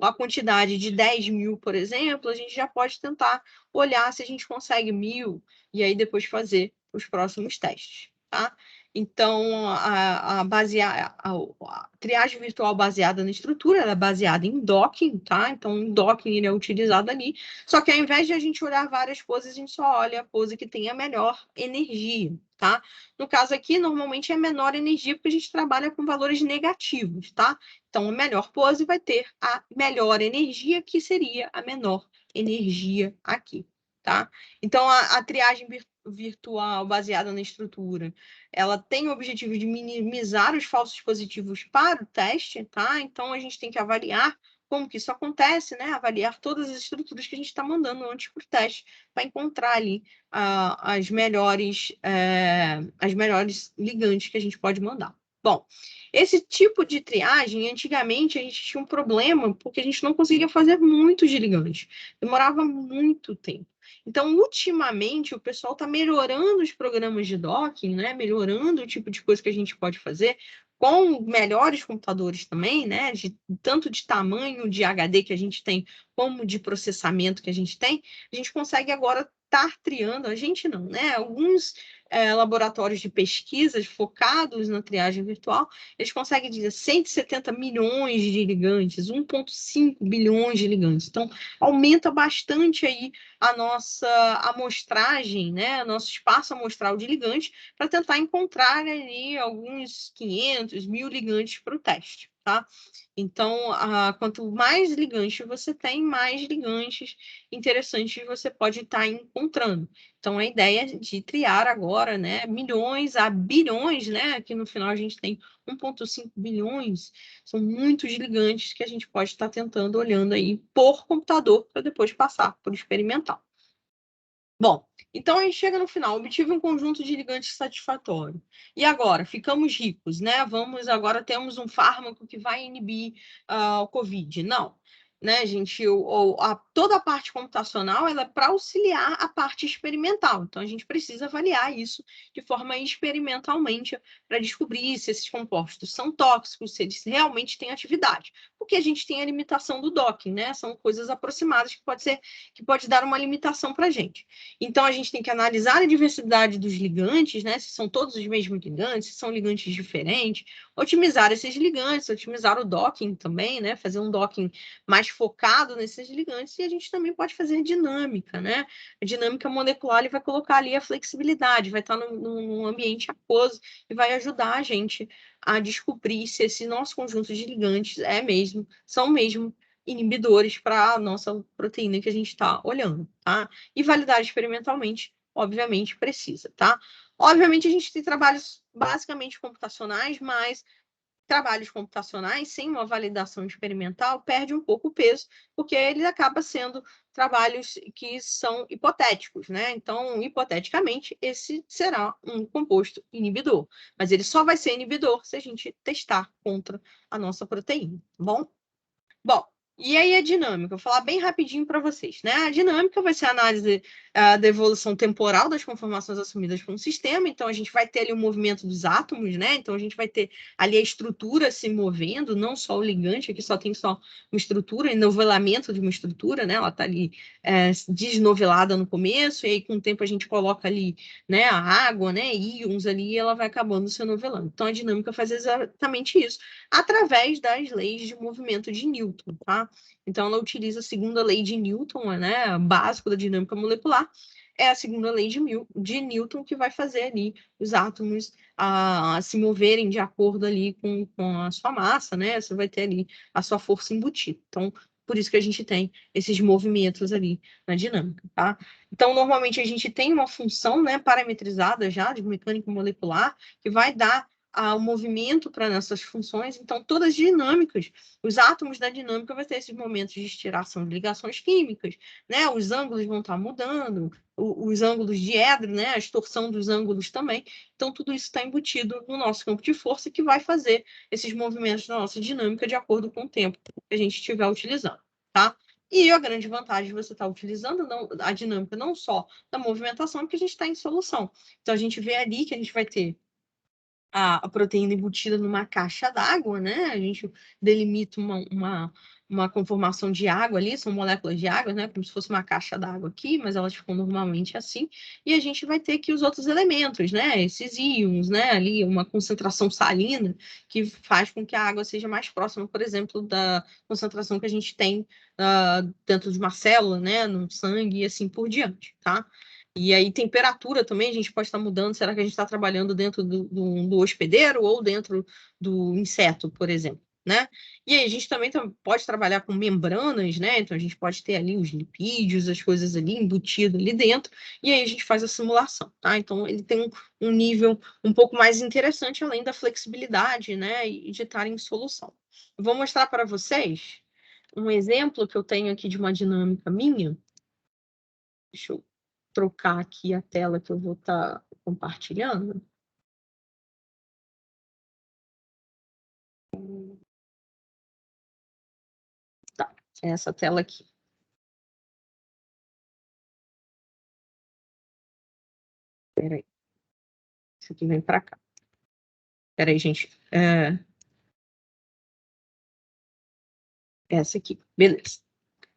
a quantidade de 10 mil, por exemplo, a gente já pode tentar olhar se a gente consegue 1.000 e aí depois fazer os próximos testes, tá? Então, a triagem virtual baseada na estrutura, ela é baseada em docking, tá? Então, o docking ele é utilizado ali, só que ao invés de a gente olhar várias poses, a gente só olha a pose que tem a melhor energia, tá? No caso aqui, normalmente é menor energia, porque a gente trabalha com valores negativos, tá? Então, a melhor pose vai ter a melhor energia, que seria a menor energia aqui, tá? Então, a triagem virtual baseada na estrutura, ela tem o objetivo de minimizar os falsos positivos para o teste, tá? Então, a gente tem que avaliar como que isso acontece, né? Avaliar todas as estruturas que a gente está mandando antes para o teste, para encontrar ali as melhores ligantes que a gente pode mandar. Bom, esse tipo de triagem, antigamente, a gente tinha um problema, porque a gente não conseguia fazer muitos ligantes. Demorava muito tempo. Então, ultimamente, o pessoal está melhorando os programas de docking, né? Melhorando o tipo de coisa que a gente pode fazer, com melhores computadores também, né? Tanto de tamanho de HD que a gente tem, como de processamento que a gente tem, a gente consegue agora estar triando, a gente não, né? Alguns laboratórios de pesquisas focados na triagem virtual, eles conseguem dizer 170 milhões de ligantes, 1,5 bilhões de ligantes. Então, aumenta bastante aí a nossa amostragem, né? Nosso espaço amostral de ligantes, para tentar encontrar ali alguns 500, 1.000 ligantes para o teste, tá? Então, quanto mais ligantes você tem, mais ligantes interessantes você pode estar encontrando. Então, a ideia de triar agora, né, milhões a bilhões, né? Aqui no final a gente tem 1,5 bilhões, são muitos ligantes que a gente pode estar tentando, olhando aí por computador, para depois passar por experimental. Bom, então a gente chega no final, obtive um conjunto de ligantes satisfatório. E agora, ficamos ricos, né? Agora temos um fármaco que vai inibir o COVID. Não, né, gente? Toda a parte computacional ela é para auxiliar a parte experimental. Então a gente precisa avaliar isso de forma experimentalmente para descobrir se esses compostos são tóxicos, se eles realmente têm atividade. Porque a gente tem a limitação do docking, né? São coisas aproximadas que pode dar uma limitação para a gente. Então, a gente tem que analisar a diversidade dos ligantes, né? Se são todos os mesmos ligantes, se são ligantes diferentes, otimizar esses ligantes, otimizar o docking também, né? Fazer um docking mais focado nesses ligantes, e a gente também pode fazer dinâmica, né? A dinâmica molecular ele vai colocar ali a flexibilidade, vai estar num ambiente aquoso e vai ajudar a gente a descobrir se esse nosso conjunto de ligantes são mesmo inibidores para a nossa proteína que a gente está olhando, tá? E validar experimentalmente, obviamente, precisa, tá? Obviamente, a gente tem trabalhos basicamente computacionais, mas trabalhos computacionais sem uma validação experimental perde um pouco o peso, porque ele acaba sendo trabalhos que são hipotéticos, né? Então, hipoteticamente, esse será um composto inibidor. Mas ele só vai ser inibidor se a gente testar contra a nossa proteína, tá bom? Bom, e aí a dinâmica? Vou falar bem rapidinho para vocês, né? A dinâmica vai ser a análise da evolução temporal das conformações assumidas por um sistema. Então, a gente vai ter ali o movimento dos átomos, né? Então, a gente vai ter ali a estrutura se movendo, não só o ligante, aqui só tem só uma estrutura, enovelamento de uma estrutura, né? Ela está ali desnovelada no começo, e aí com o tempo a gente coloca ali, né, a água, né, íons ali, e ela vai acabando se novelando. Então, a dinâmica faz exatamente isso, através das leis de movimento de Newton, tá? Então, ela utiliza a segunda lei de Newton, né, básico da dinâmica molecular, é a segunda lei de Newton que vai fazer ali os átomos se moverem de acordo ali com a sua massa, né? Você vai ter ali a sua força embutida. Então, por isso que a gente tem esses movimentos ali na dinâmica, tá? Então, normalmente a gente tem uma função, né, parametrizada já de mecânica molecular que vai dar o movimento para essas funções. Então, todas dinâmicas, os átomos da dinâmica vão ter esses momentos de estiração de ligações químicas, né? Os ângulos vão estar mudando, os ângulos de Edry, né? A extorsão dos ângulos também. Então, tudo isso está embutido no nosso campo de força que vai fazer esses movimentos da nossa dinâmica de acordo com o tempo que a gente estiver utilizando, tá? E a grande vantagem de você estar utilizando a dinâmica não só da movimentação, é porque a gente está em solução. Então, a gente vê ali que a gente vai ter a proteína embutida numa caixa d'água, né? A gente delimita uma conformação de água ali, são moléculas de água, né? Como se fosse uma caixa d'água aqui, mas elas ficam normalmente assim. E a gente vai ter aqui os outros elementos, né? Esses íons, né? Ali, uma concentração salina que faz com que a água seja mais próxima, por exemplo, da concentração que a gente tem dentro de uma célula, né? No sangue e assim por diante, tá? E aí, temperatura também, a gente pode estar mudando. Será que a gente está trabalhando dentro do hospedeiro ou dentro do inseto, por exemplo, né? E aí, a gente também pode trabalhar com membranas, né? Então, a gente pode ter ali os lipídios, as coisas ali embutidas ali dentro, e aí a gente faz a simulação, tá? Então, ele tem um nível um pouco mais interessante, além da flexibilidade, né? E de estar em solução. Eu vou mostrar para vocês um exemplo que eu tenho aqui de uma dinâmica minha. Deixa eu trocar aqui a tela que eu vou estar compartilhando. Tá, é essa tela aqui. Espera aí. Isso aqui vem para cá. Espera aí, gente. Essa aqui. Beleza.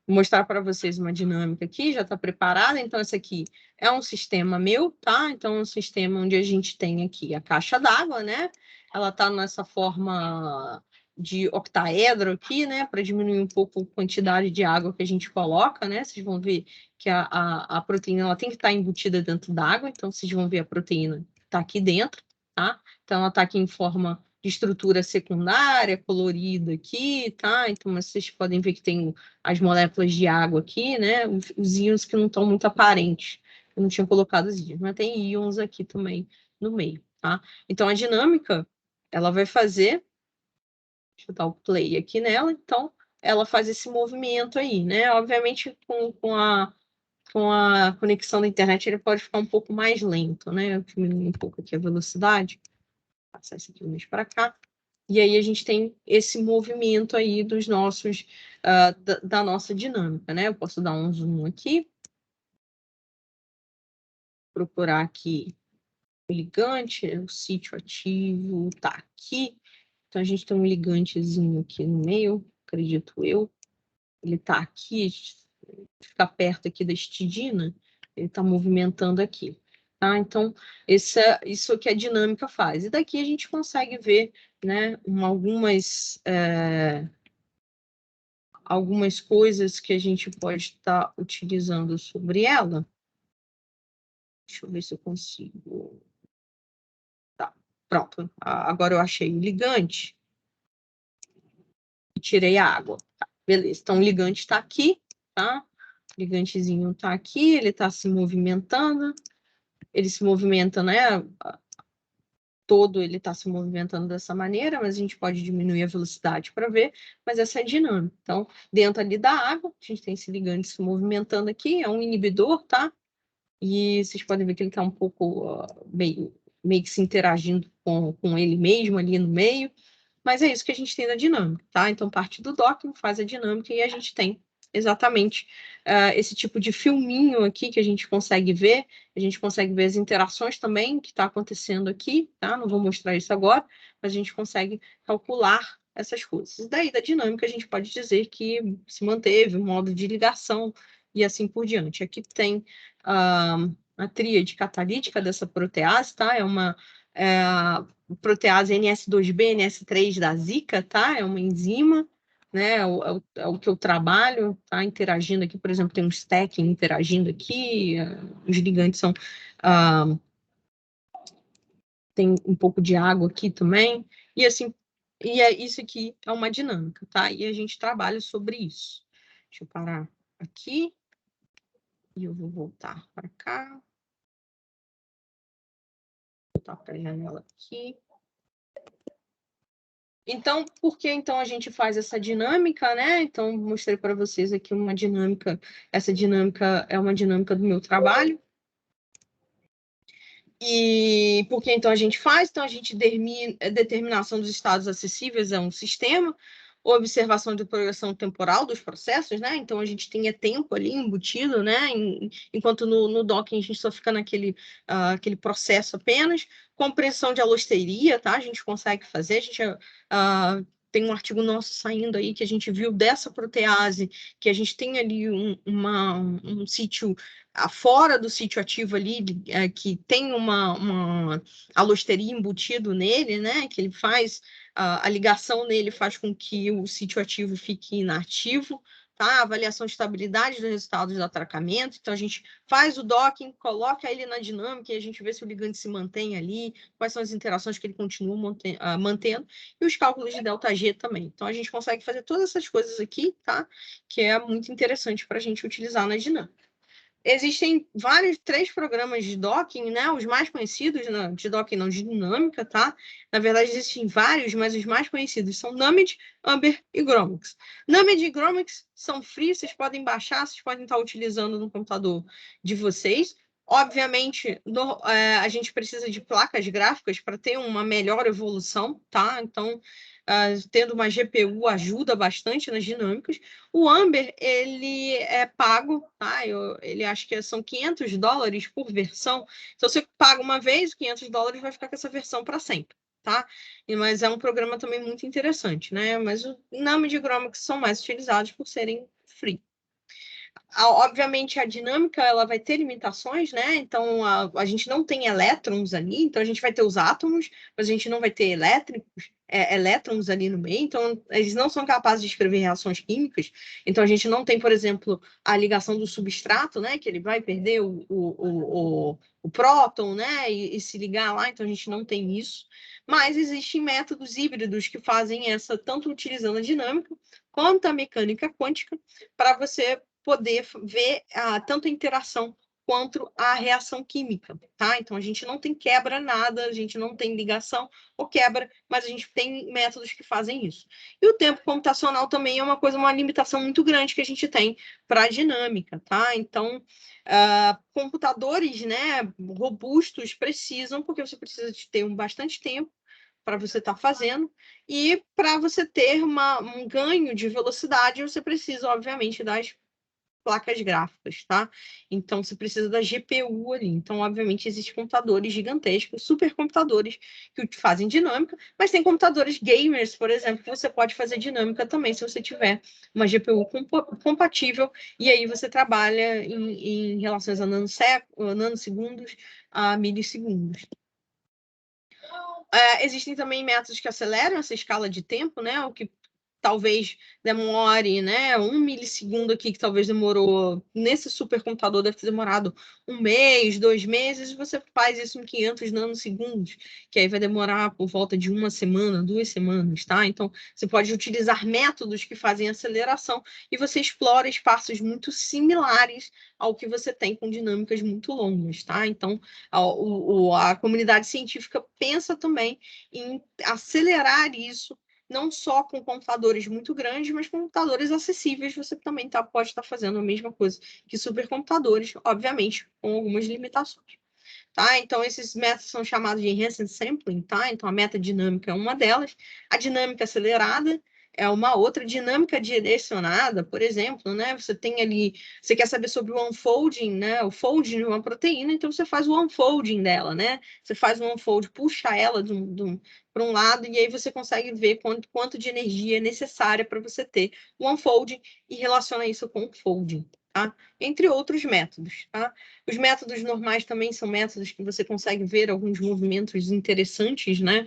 Vou mostrar para vocês uma dinâmica aqui, já está preparada. Então, esse aqui é um sistema meu, tá? Então, é um sistema onde a gente tem aqui a caixa d'água, né? Ela está nessa forma de octaedro aqui, né? Para diminuir um pouco a quantidade de água que a gente coloca, né? Vocês vão ver que a proteína ela tem que estar embutida dentro d'água. Então, vocês vão ver a proteína está aqui dentro, tá? Então, ela está aqui em forma de estrutura secundária, colorida aqui, tá? Então, vocês podem ver que tem as moléculas de água aqui, né? Os íons que não estão muito aparentes. Eu não tinha colocado os íons, mas tem íons aqui também no meio, tá? Então, a dinâmica, ela vai fazer... Deixa eu dar o play aqui nela. Então, ela faz esse movimento aí, né? Obviamente, com a conexão da internet, ele pode ficar um pouco mais lento, né? Eu diminui um pouco aqui a velocidade. Vou passar esse aqui mais para cá. E aí a gente tem esse movimento aí dos nossos, da nossa dinâmica, né? Eu posso dar um zoom aqui, procurar aqui o ligante, o sítio ativo tá aqui. Então a gente tem um ligantezinho aqui no meio, acredito eu. Ele tá aqui, fica perto aqui da histidina, ele tá movimentando aqui. Tá? Então, isso que a dinâmica faz. E daqui a gente consegue ver, né, algumas coisas que a gente pode estar utilizando sobre ela. Deixa eu ver se eu consigo. Tá, pronto. Agora eu achei o ligante e tirei a água. Tá, beleza. Então, o ligante está aqui, tá? O ligantezinho está aqui, ele está se movimentando. Ele se movimenta, né? todo ele está se movimentando dessa maneira, mas a gente pode diminuir a velocidade para ver, mas essa é a dinâmica. Então, dentro ali da água, a gente tem esse ligante se movimentando aqui, é um inibidor, tá? E vocês podem ver que ele está um pouco meio que se interagindo com ele mesmo ali no meio, mas é isso que a gente tem na dinâmica, tá? Então, parte do docking faz a dinâmica e a gente tem exatamente esse tipo de filminho aqui que a gente consegue ver as interações também que está acontecendo aqui, tá? Não vou mostrar isso agora, mas a gente consegue calcular essas coisas. E daí, da dinâmica, a gente pode dizer que se manteve o modo de ligação e assim por diante. Aqui tem a tríade catalítica dessa protease, tá? É uma protease NS2B, NS3 da Zika, tá? É uma enzima, né? É o que eu trabalho, tá? Interagindo aqui, por exemplo, tem um stacking interagindo aqui, os ligantes são. Tem um pouco de água aqui também, e assim, e isso aqui é uma dinâmica, tá? E a gente trabalha sobre isso. Deixa eu parar aqui, e eu vou voltar para cá. Voltar para a janela aqui. Então, por que então a gente faz essa dinâmica, né? Então, mostrei para vocês aqui uma dinâmica. Essa dinâmica é uma dinâmica do meu trabalho. E por que então a gente faz? Então, a gente determinação dos estados acessíveis é um sistema, observação de progressão temporal dos processos, né? Então, a gente tem tempo ali embutido, né? Enquanto no docking a gente só fica naquele aquele processo apenas. Compreensão de allosteria, tá? A gente consegue fazer, a gente tem um artigo nosso saindo aí que a gente viu dessa protease, que a gente tem ali um sítio fora do sítio ativo ali, que tem uma allosteria embutido nele, né? Que ele faz a ligação nele faz com que o sítio ativo fique inativo, tá? Avaliação de estabilidade dos resultados do atracamento. Então, a gente faz o docking, coloca ele na dinâmica e a gente vê se o ligante se mantém ali, quais são as interações que ele continua mantendo, e os cálculos de ΔG também. Então, a gente consegue fazer todas essas coisas aqui, tá? Que é muito interessante para a gente utilizar na dinâmica. Existem três programas de docking, né? Os mais conhecidos, de docking não, de dinâmica, tá? Na verdade, existem vários, mas os mais conhecidos são Numid, Amber e Gromix. Numid e Gromix são free, vocês podem baixar, vocês podem estar utilizando no computador de vocês. Obviamente, a gente precisa de placas gráficas para ter uma melhor evolução, tá? Então, tendo uma GPU ajuda bastante nas dinâmicas. O Amber, ele é pago, tá? Ele acho que são $500 por versão. Então, você paga uma vez, $500 vai ficar com essa versão para sempre, tá? Mas é um programa também muito interessante, né? Mas o Numid e Gromix são mais utilizados por serem free. Obviamente, a dinâmica ela vai ter limitações, né? Então, a gente não tem elétrons ali, então a gente vai ter os átomos, mas a gente não vai ter elétrons ali no meio, então eles não são capazes de escrever reações químicas. Então, a gente não tem, por exemplo, a ligação do substrato, né? Que ele vai perder o próton, né? E se ligar lá, então a gente não tem isso. Mas existem métodos híbridos que fazem essa, tanto utilizando a dinâmica quanto a mecânica quântica, para você poder ver tanto a interação quanto a reação química, tá? Então, a gente não tem quebra nada, a gente não tem ligação ou quebra, mas a gente tem métodos que fazem isso. E o tempo computacional também é uma limitação muito grande que a gente tem para a dinâmica, tá? Então, computadores, né, robustos precisam, porque você precisa de ter bastante tempo para você estar fazendo, e para você ter um ganho de velocidade, você precisa, obviamente, das placas gráficas, tá? Então, você precisa da GPU ali. Então, obviamente, existem computadores gigantescos, supercomputadores que fazem dinâmica, mas tem computadores gamers, por exemplo, que você pode fazer dinâmica também, se você tiver uma GPU compatível, e aí você trabalha em relações a nanosegundos a milissegundos. Existem também métodos que aceleram essa escala de tempo, né? O que talvez demore, né, 1 milissegundo aqui, que talvez demorou, nesse supercomputador deve ter demorado 1 mês, 2 meses, você faz isso em 500 nanosegundos, que aí vai demorar por volta de 1 semana, 2 semanas, tá? Então, você pode utilizar métodos que fazem aceleração e você explora espaços muito similares ao que você tem com dinâmicas muito longas, tá? Então, a comunidade científica pensa também em acelerar isso, não só com computadores muito grandes, mas com computadores acessíveis. Você também pode estar fazendo a mesma coisa que supercomputadores, obviamente, com algumas limitações. Tá? Então, esses métodos são chamados de enhanced sampling, tá? Então, a metadinâmica é uma delas. A dinâmica acelerada é uma outra. Dinâmica direcionada, por exemplo, né? Você tem ali, você quer saber sobre o unfolding, né? O folding de uma proteína, então você faz o unfolding dela, né? Você faz o unfold, puxa ela para um lado, e aí você consegue ver quanto de energia é necessária para você ter o unfolding e relaciona isso com o folding, tá? Entre outros métodos, tá? Os métodos normais também são métodos que você consegue ver alguns movimentos interessantes, né?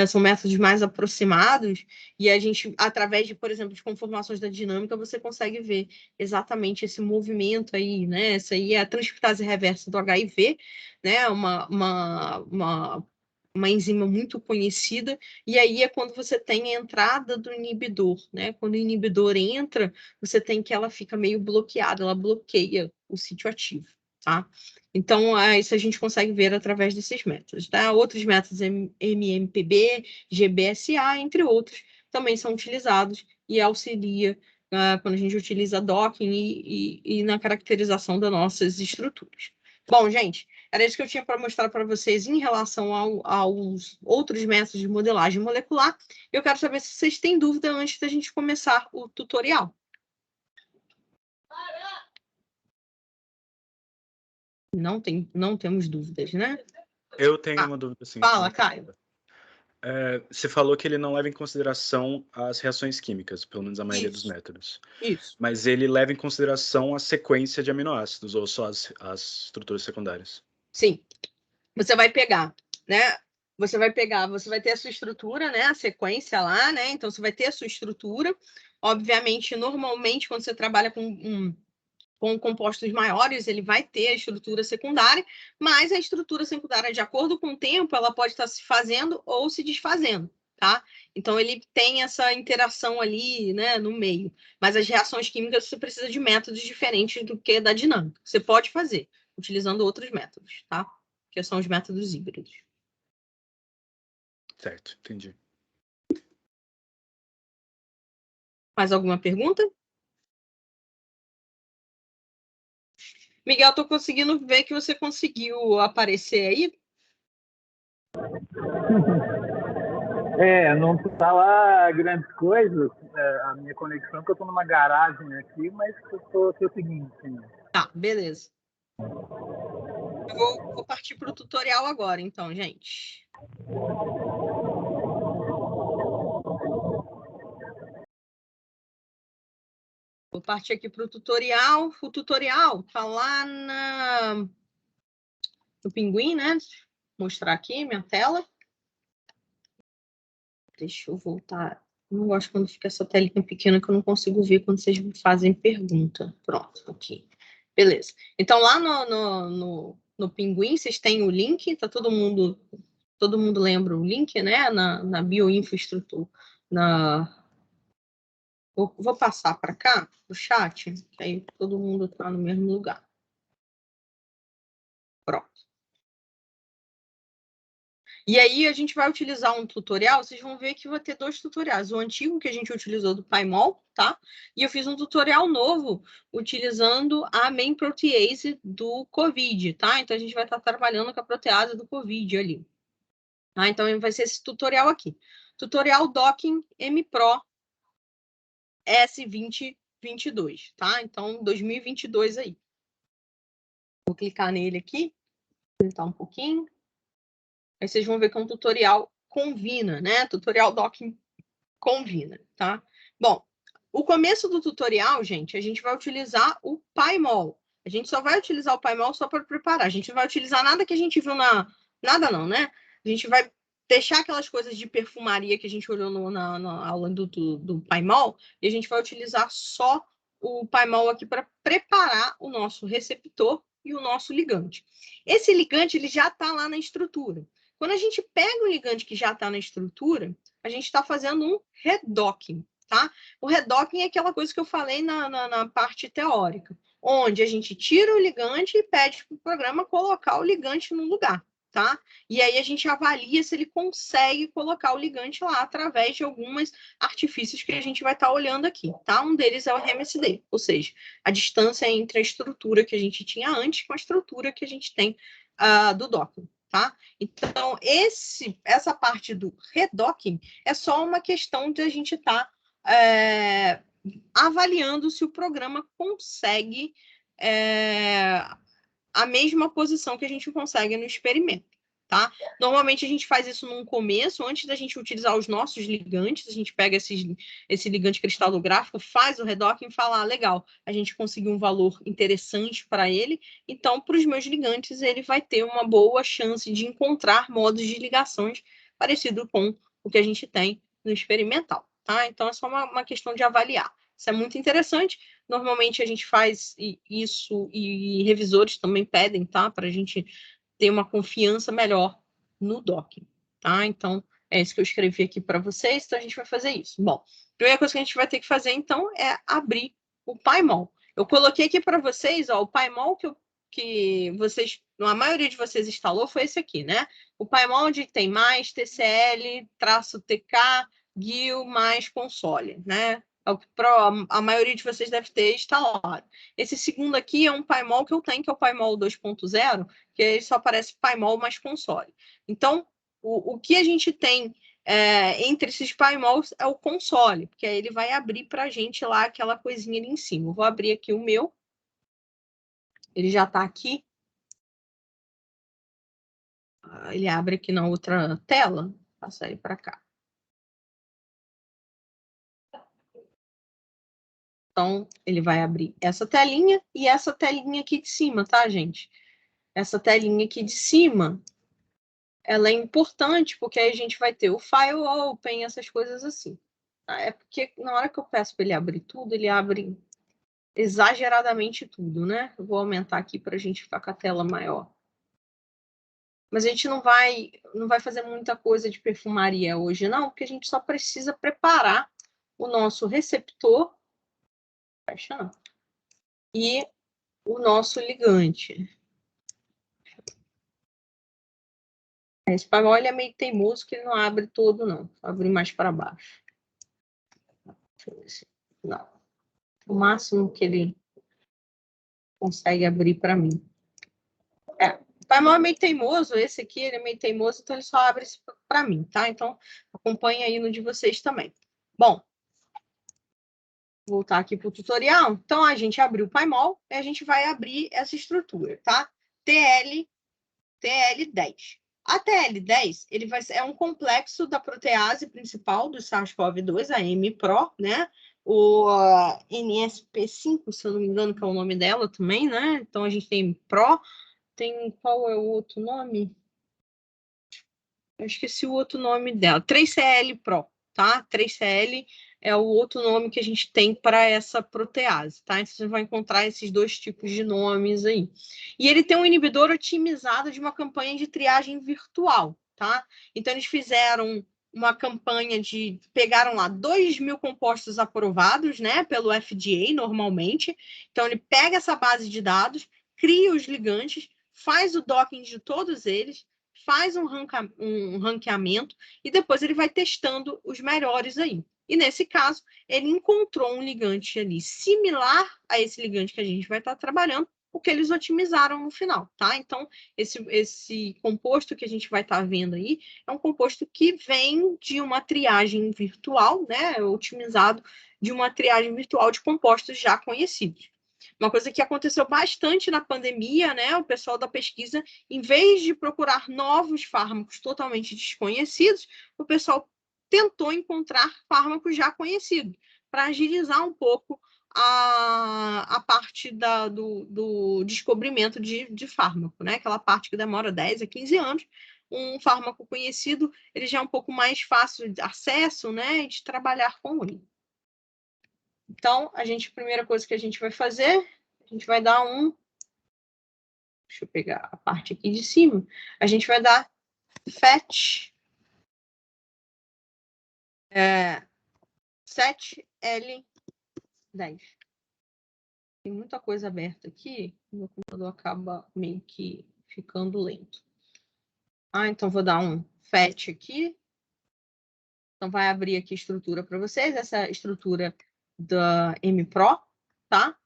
São métodos mais aproximados, e a gente, através de, por exemplo, de conformações da dinâmica, você consegue ver exatamente esse movimento aí, né? Essa aí é a transcriptase reversa do HIV, né? Uma enzima muito conhecida, e aí é quando você tem a entrada do inibidor, né? Quando o inibidor entra, você tem que ela fica meio bloqueada, ela bloqueia o sítio ativo, tá? Então, isso a gente consegue ver através desses métodos, tá? Outros métodos, MMPB, GBSA, entre outros, também são utilizados e auxilia quando a gente utiliza docking e na caracterização das nossas estruturas. Bom, gente, era isso que eu tinha para mostrar para vocês em relação aos outros métodos de modelagem molecular. Eu quero saber se vocês têm dúvida antes da gente começar o tutorial. Não temos dúvidas, né? Eu tenho uma dúvida, sim. Fala, Caio. Você falou que ele não leva em consideração as reações químicas, pelo menos a maioria dos Isso. métodos. Isso. Mas ele leva em consideração a sequência de aminoácidos, ou só as estruturas secundárias? Sim. Você vai pegar, né? Você vai ter a sua estrutura, né? A sequência lá, né? Então, você vai ter a sua estrutura. Obviamente, normalmente, quando você trabalha com compostos maiores, ele vai ter a estrutura secundária, mas a estrutura secundária, de acordo com o tempo, ela pode estar se fazendo ou se desfazendo, tá? Então, ele tem essa interação ali, né, no meio. Mas as reações químicas, você precisa de métodos diferentes do que da dinâmica. Você pode fazer, utilizando outros métodos, tá? Que são os métodos híbridos. Certo, entendi. Mais alguma pergunta? Miguel, estou conseguindo ver que você conseguiu aparecer aí. Não tá lá grandes coisas, a minha conexão, que eu tô numa garagem aqui, mas eu tô seguindo, sim. Tá, beleza. Eu vou partir para o tutorial agora, então, gente. Vou partir aqui para o tutorial. O tutorial tá lá no Pinguim, né? Vou mostrar aqui minha tela. Deixa eu voltar. Não gosto quando fica essa telinha pequena que eu não consigo ver quando vocês me fazem pergunta. Pronto, aqui. Beleza. Então, lá no Pinguim, vocês têm o link, tá todo mundo lembra o link, né? Na bioinfraestrutura. Vou passar para cá, o chat, que aí todo mundo está no mesmo lugar. Pronto. E aí a gente vai utilizar um tutorial, vocês vão ver que vai ter 2 tutoriais. O antigo que a gente utilizou do PyMol, tá? E eu fiz um tutorial novo utilizando a main protease do COVID, tá? Então a gente vai estar trabalhando com a protease do COVID ali. Tá? Então vai ser esse tutorial aqui. Tutorial Docking MPro S2022, tá? Então 2022 aí. Vou clicar nele aqui, aumentar um pouquinho. Aí vocês vão ver que é um tutorial Convina, né? Tutorial Docking Convina, tá? Bom, o começo do tutorial, gente, a gente vai utilizar o PyMol. A gente só vai utilizar o PyMol só para preparar. A gente não vai utilizar nada que a gente viu nada não, né? A gente vai deixar aquelas coisas de perfumaria que a gente olhou na aula do Paimol, e a gente vai utilizar só o Paimol aqui para preparar o nosso receptor e o nosso ligante. Esse ligante ele já está lá na estrutura. Quando a gente pega o ligante que já está na estrutura, a gente está fazendo um redocking, tá? O redocking é aquela coisa que eu falei na parte teórica, onde a gente tira o ligante e pede para o programa colocar o ligante no lugar, tá? E aí a gente avalia se ele consegue colocar o ligante lá através de alguns artifícios que a gente vai estar olhando aqui, tá? Um deles é o RMSD, ou seja, a distância entre a estrutura que a gente tinha antes com a estrutura que a gente tem do docking, tá? Então, essa parte do redocking é só uma questão de a gente estar avaliando se o programa consegue a mesma posição que a gente consegue no experimento, tá? Normalmente a gente faz isso num começo, antes da gente utilizar os nossos ligantes, a gente pega esse ligante cristalográfico, faz o redocking e fala, legal, a gente conseguiu um valor interessante para ele, então para os meus ligantes ele vai ter uma boa chance de encontrar modos de ligações parecido com o que a gente tem no experimental, tá? Então é só uma questão de avaliar. Isso é muito interessante. Normalmente a gente faz isso e revisores também pedem, tá? Para a gente ter uma confiança melhor no docking, tá? Então, é isso que eu escrevi aqui para vocês, então a gente vai fazer isso. Bom, a primeira coisa que a gente vai ter que fazer, então, é abrir o Paimol. Eu coloquei aqui para vocês, ó, o Paimol que vocês, a maioria de vocês instalou foi esse aqui, né? O Paimol onde tem mais TCL, -TK, GUIL, mais console, né? A maioria de vocês deve ter instalado. Esse segundo aqui é um Paimol que eu tenho, que é o Paimol 2.0, que aí só aparece Paimol mais console. Então, o que a gente tem entre esses Paimols é o console, porque aí ele vai abrir para a gente lá aquela coisinha ali em cima. Eu vou abrir aqui o meu. Ele já está aqui. Ele abre aqui na outra tela. Vou passar ele para cá. Então, ele vai abrir essa telinha e essa telinha aqui de cima, tá, gente? Essa telinha aqui de cima, ela é importante porque aí a gente vai ter o file open, essas coisas assim. É porque na hora que eu peço para ele abrir tudo, ele abre exageradamente tudo, né? Eu vou aumentar aqui para a gente ficar com a tela maior. Mas a gente não vai fazer muita coisa de perfumaria hoje, não, porque a gente só precisa preparar o nosso receptor e o nosso ligante. Esse Paimol é meio teimoso, que ele não abre todo, não. Abre mais para baixo. Deixa eu ver se... Não. O máximo que ele consegue abrir para mim. O Paimol é meio teimoso, esse aqui ele é meio teimoso, então ele só abre para mim, tá? Então, acompanha aí no de vocês também. Bom, vou voltar aqui para o tutorial. Então, a gente abriu o Paimol e a gente vai abrir essa estrutura, tá? TL10. A TL10 é um complexo da protease principal do SARS-CoV-2, a M-Pro, né? O NSP5, se eu não me engano, que é o nome dela também, né? Então a gente tem Pro, tem qual é o outro nome? Eu esqueci o outro nome dela. 3CL Pro, tá? 3CL é o outro nome que a gente tem para essa protease, tá? Então, você vai encontrar esses dois tipos de nomes aí. E ele tem um inibidor otimizado de uma campanha de triagem virtual, tá? Então, eles fizeram uma campanha pegaram lá 2.000 compostos aprovados, né, pelo FDA normalmente. Então, ele pega essa base de dados, cria os ligantes, faz o docking de todos eles, faz um ranqueamento e depois ele vai testando os melhores aí. E nesse caso, ele encontrou um ligante ali similar a esse ligante que a gente vai estar trabalhando, o que eles otimizaram no final, tá? Então, esse composto que a gente vai estar vendo aí é um composto que vem de uma triagem virtual, né? Otimizado de uma triagem virtual de compostos já conhecidos. Uma coisa que aconteceu bastante na pandemia, né? O pessoal da pesquisa, em vez de procurar novos fármacos totalmente desconhecidos, o pessoal tentou encontrar fármacos já conhecidos, para agilizar um pouco a parte do descobrimento de fármaco, né? Aquela parte que demora 10 a 15 anos, um fármaco conhecido, ele já é um pouco mais fácil de acesso, né, de trabalhar com ele. Então, a primeira coisa que a gente vai fazer, a gente vai dar deixa eu pegar a parte aqui de cima, a gente vai dar fetch 7L10. Tem muita coisa aberta aqui, meu computador acaba meio que ficando lento. Então vou dar um fetch aqui. Então vai abrir aqui a estrutura para vocês, essa estrutura da MPro, tá?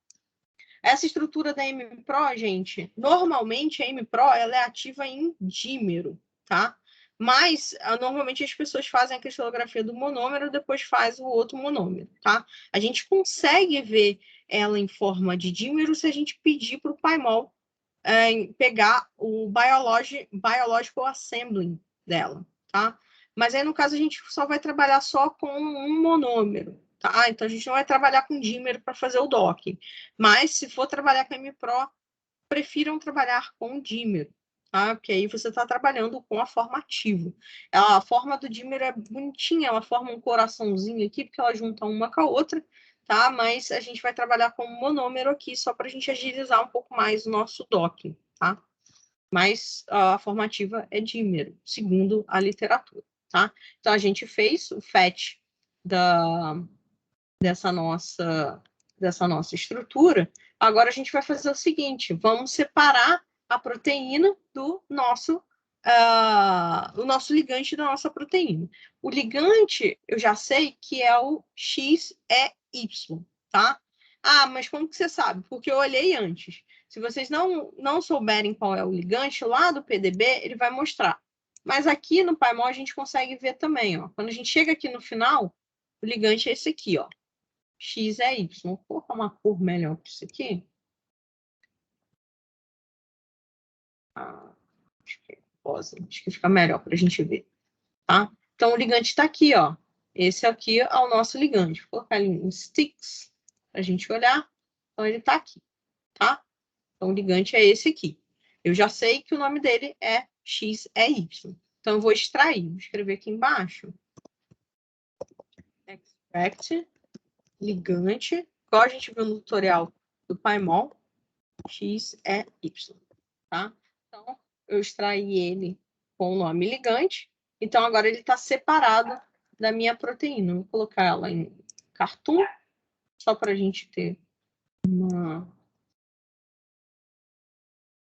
Essa estrutura da MPro, gente, normalmente a MPro ela é ativa em dímero, tá? Mas normalmente as pessoas fazem a cristalografia do monômero, depois faz o outro monômero, tá? A gente consegue ver ela em forma de dímero se a gente pedir para o Pymol pegar o biological assembling dela, tá? Mas aí, no caso, a gente só vai trabalhar só com um monômero, tá? Então, a gente não vai trabalhar com dímero para fazer o docking. Mas, se for trabalhar com MPro, prefiram trabalhar com dímero, tá? Porque aí você está trabalhando com a forma ativa. A forma do dímero é bonitinha, ela forma um coraçãozinho aqui, porque ela junta uma com a outra, tá? Mas a gente vai trabalhar com monômero aqui, só para a gente agilizar um pouco mais o nosso docking, tá? Mas a formativa é dímero, segundo a literatura, tá? Então, a gente fez o fetch dessa nossa estrutura. Agora, a gente vai fazer o seguinte, vamos separar a proteína do nosso ligante da nossa proteína. O ligante, eu já sei que é o XEY, tá? Mas como que você sabe? Porque eu olhei antes. Se vocês não souberem qual é o ligante, lá do PDB, ele vai mostrar. Mas aqui no Pymol a gente consegue ver também, ó. Quando a gente chega aqui no final, o ligante é esse aqui, ó. XEY. Vou colocar uma cor melhor para isso aqui. Acho que é rosa. Acho que fica melhor para a gente ver, tá? Então, o ligante está aqui, ó. Esse aqui é o nosso ligante. Vou colocar ele em sticks para a gente olhar. Então, ele está aqui, tá? Então, o ligante é esse aqui. Eu já sei que o nome dele é XEY. Então, eu vou extrair. Vou escrever aqui embaixo. Extract, ligante, igual a gente viu no tutorial do Pymol, XEY, tá? Então, eu extraí ele com o nome ligante. Então, agora ele está separado da minha proteína. Vou colocar ela em cartoon, só para a gente ter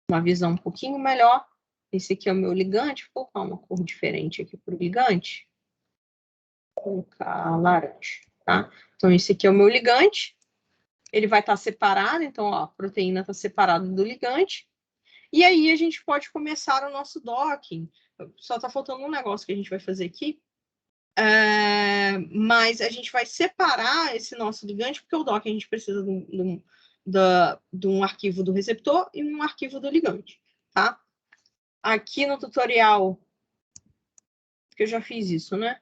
uma visão um pouquinho melhor. Esse aqui é o meu ligante. Vou colocar uma cor diferente aqui para o ligante. Vou colocar laranja, tá? Então, esse aqui é o meu ligante. Ele vai estar separado. Então, ó, a proteína está separada do ligante. E aí, a gente pode começar o nosso docking. Só está faltando um negócio que a gente vai fazer aqui. Mas a gente vai separar esse nosso ligante, porque o docking a gente precisa de um arquivo do receptor e um arquivo do ligante, tá? Aqui no tutorial, que eu já fiz isso, né?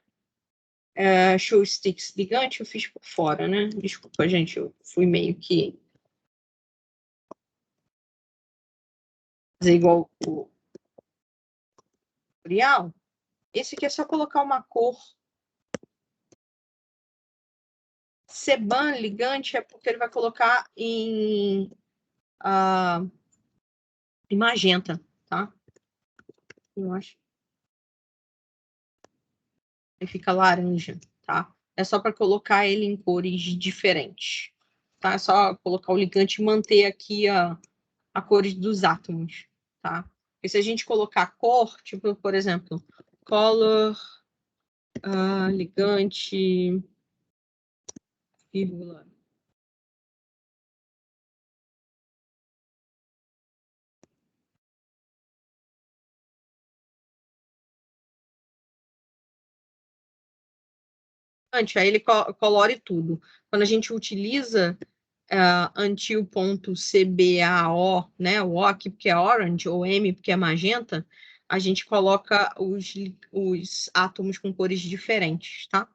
Show sticks ligante, eu fiz por fora, né? Desculpa, gente, eu fui meio que fazer igual o tutorial. Esse aqui é só colocar uma cor. Seban ligante é porque ele vai colocar em magenta, tá? Eu acho. Aí fica laranja, tá? É só para colocar ele em cores diferentes, tá? É só colocar o ligante e manter aqui a cores dos átomos, tá? Porque se a gente colocar cor, tipo, por exemplo, color, ligante, vírgula. Aí ele colore tudo. Quando a gente utiliza until.cbao, né, o O aqui porque é orange, ou M porque é magenta, a gente coloca os átomos com cores diferentes, tá?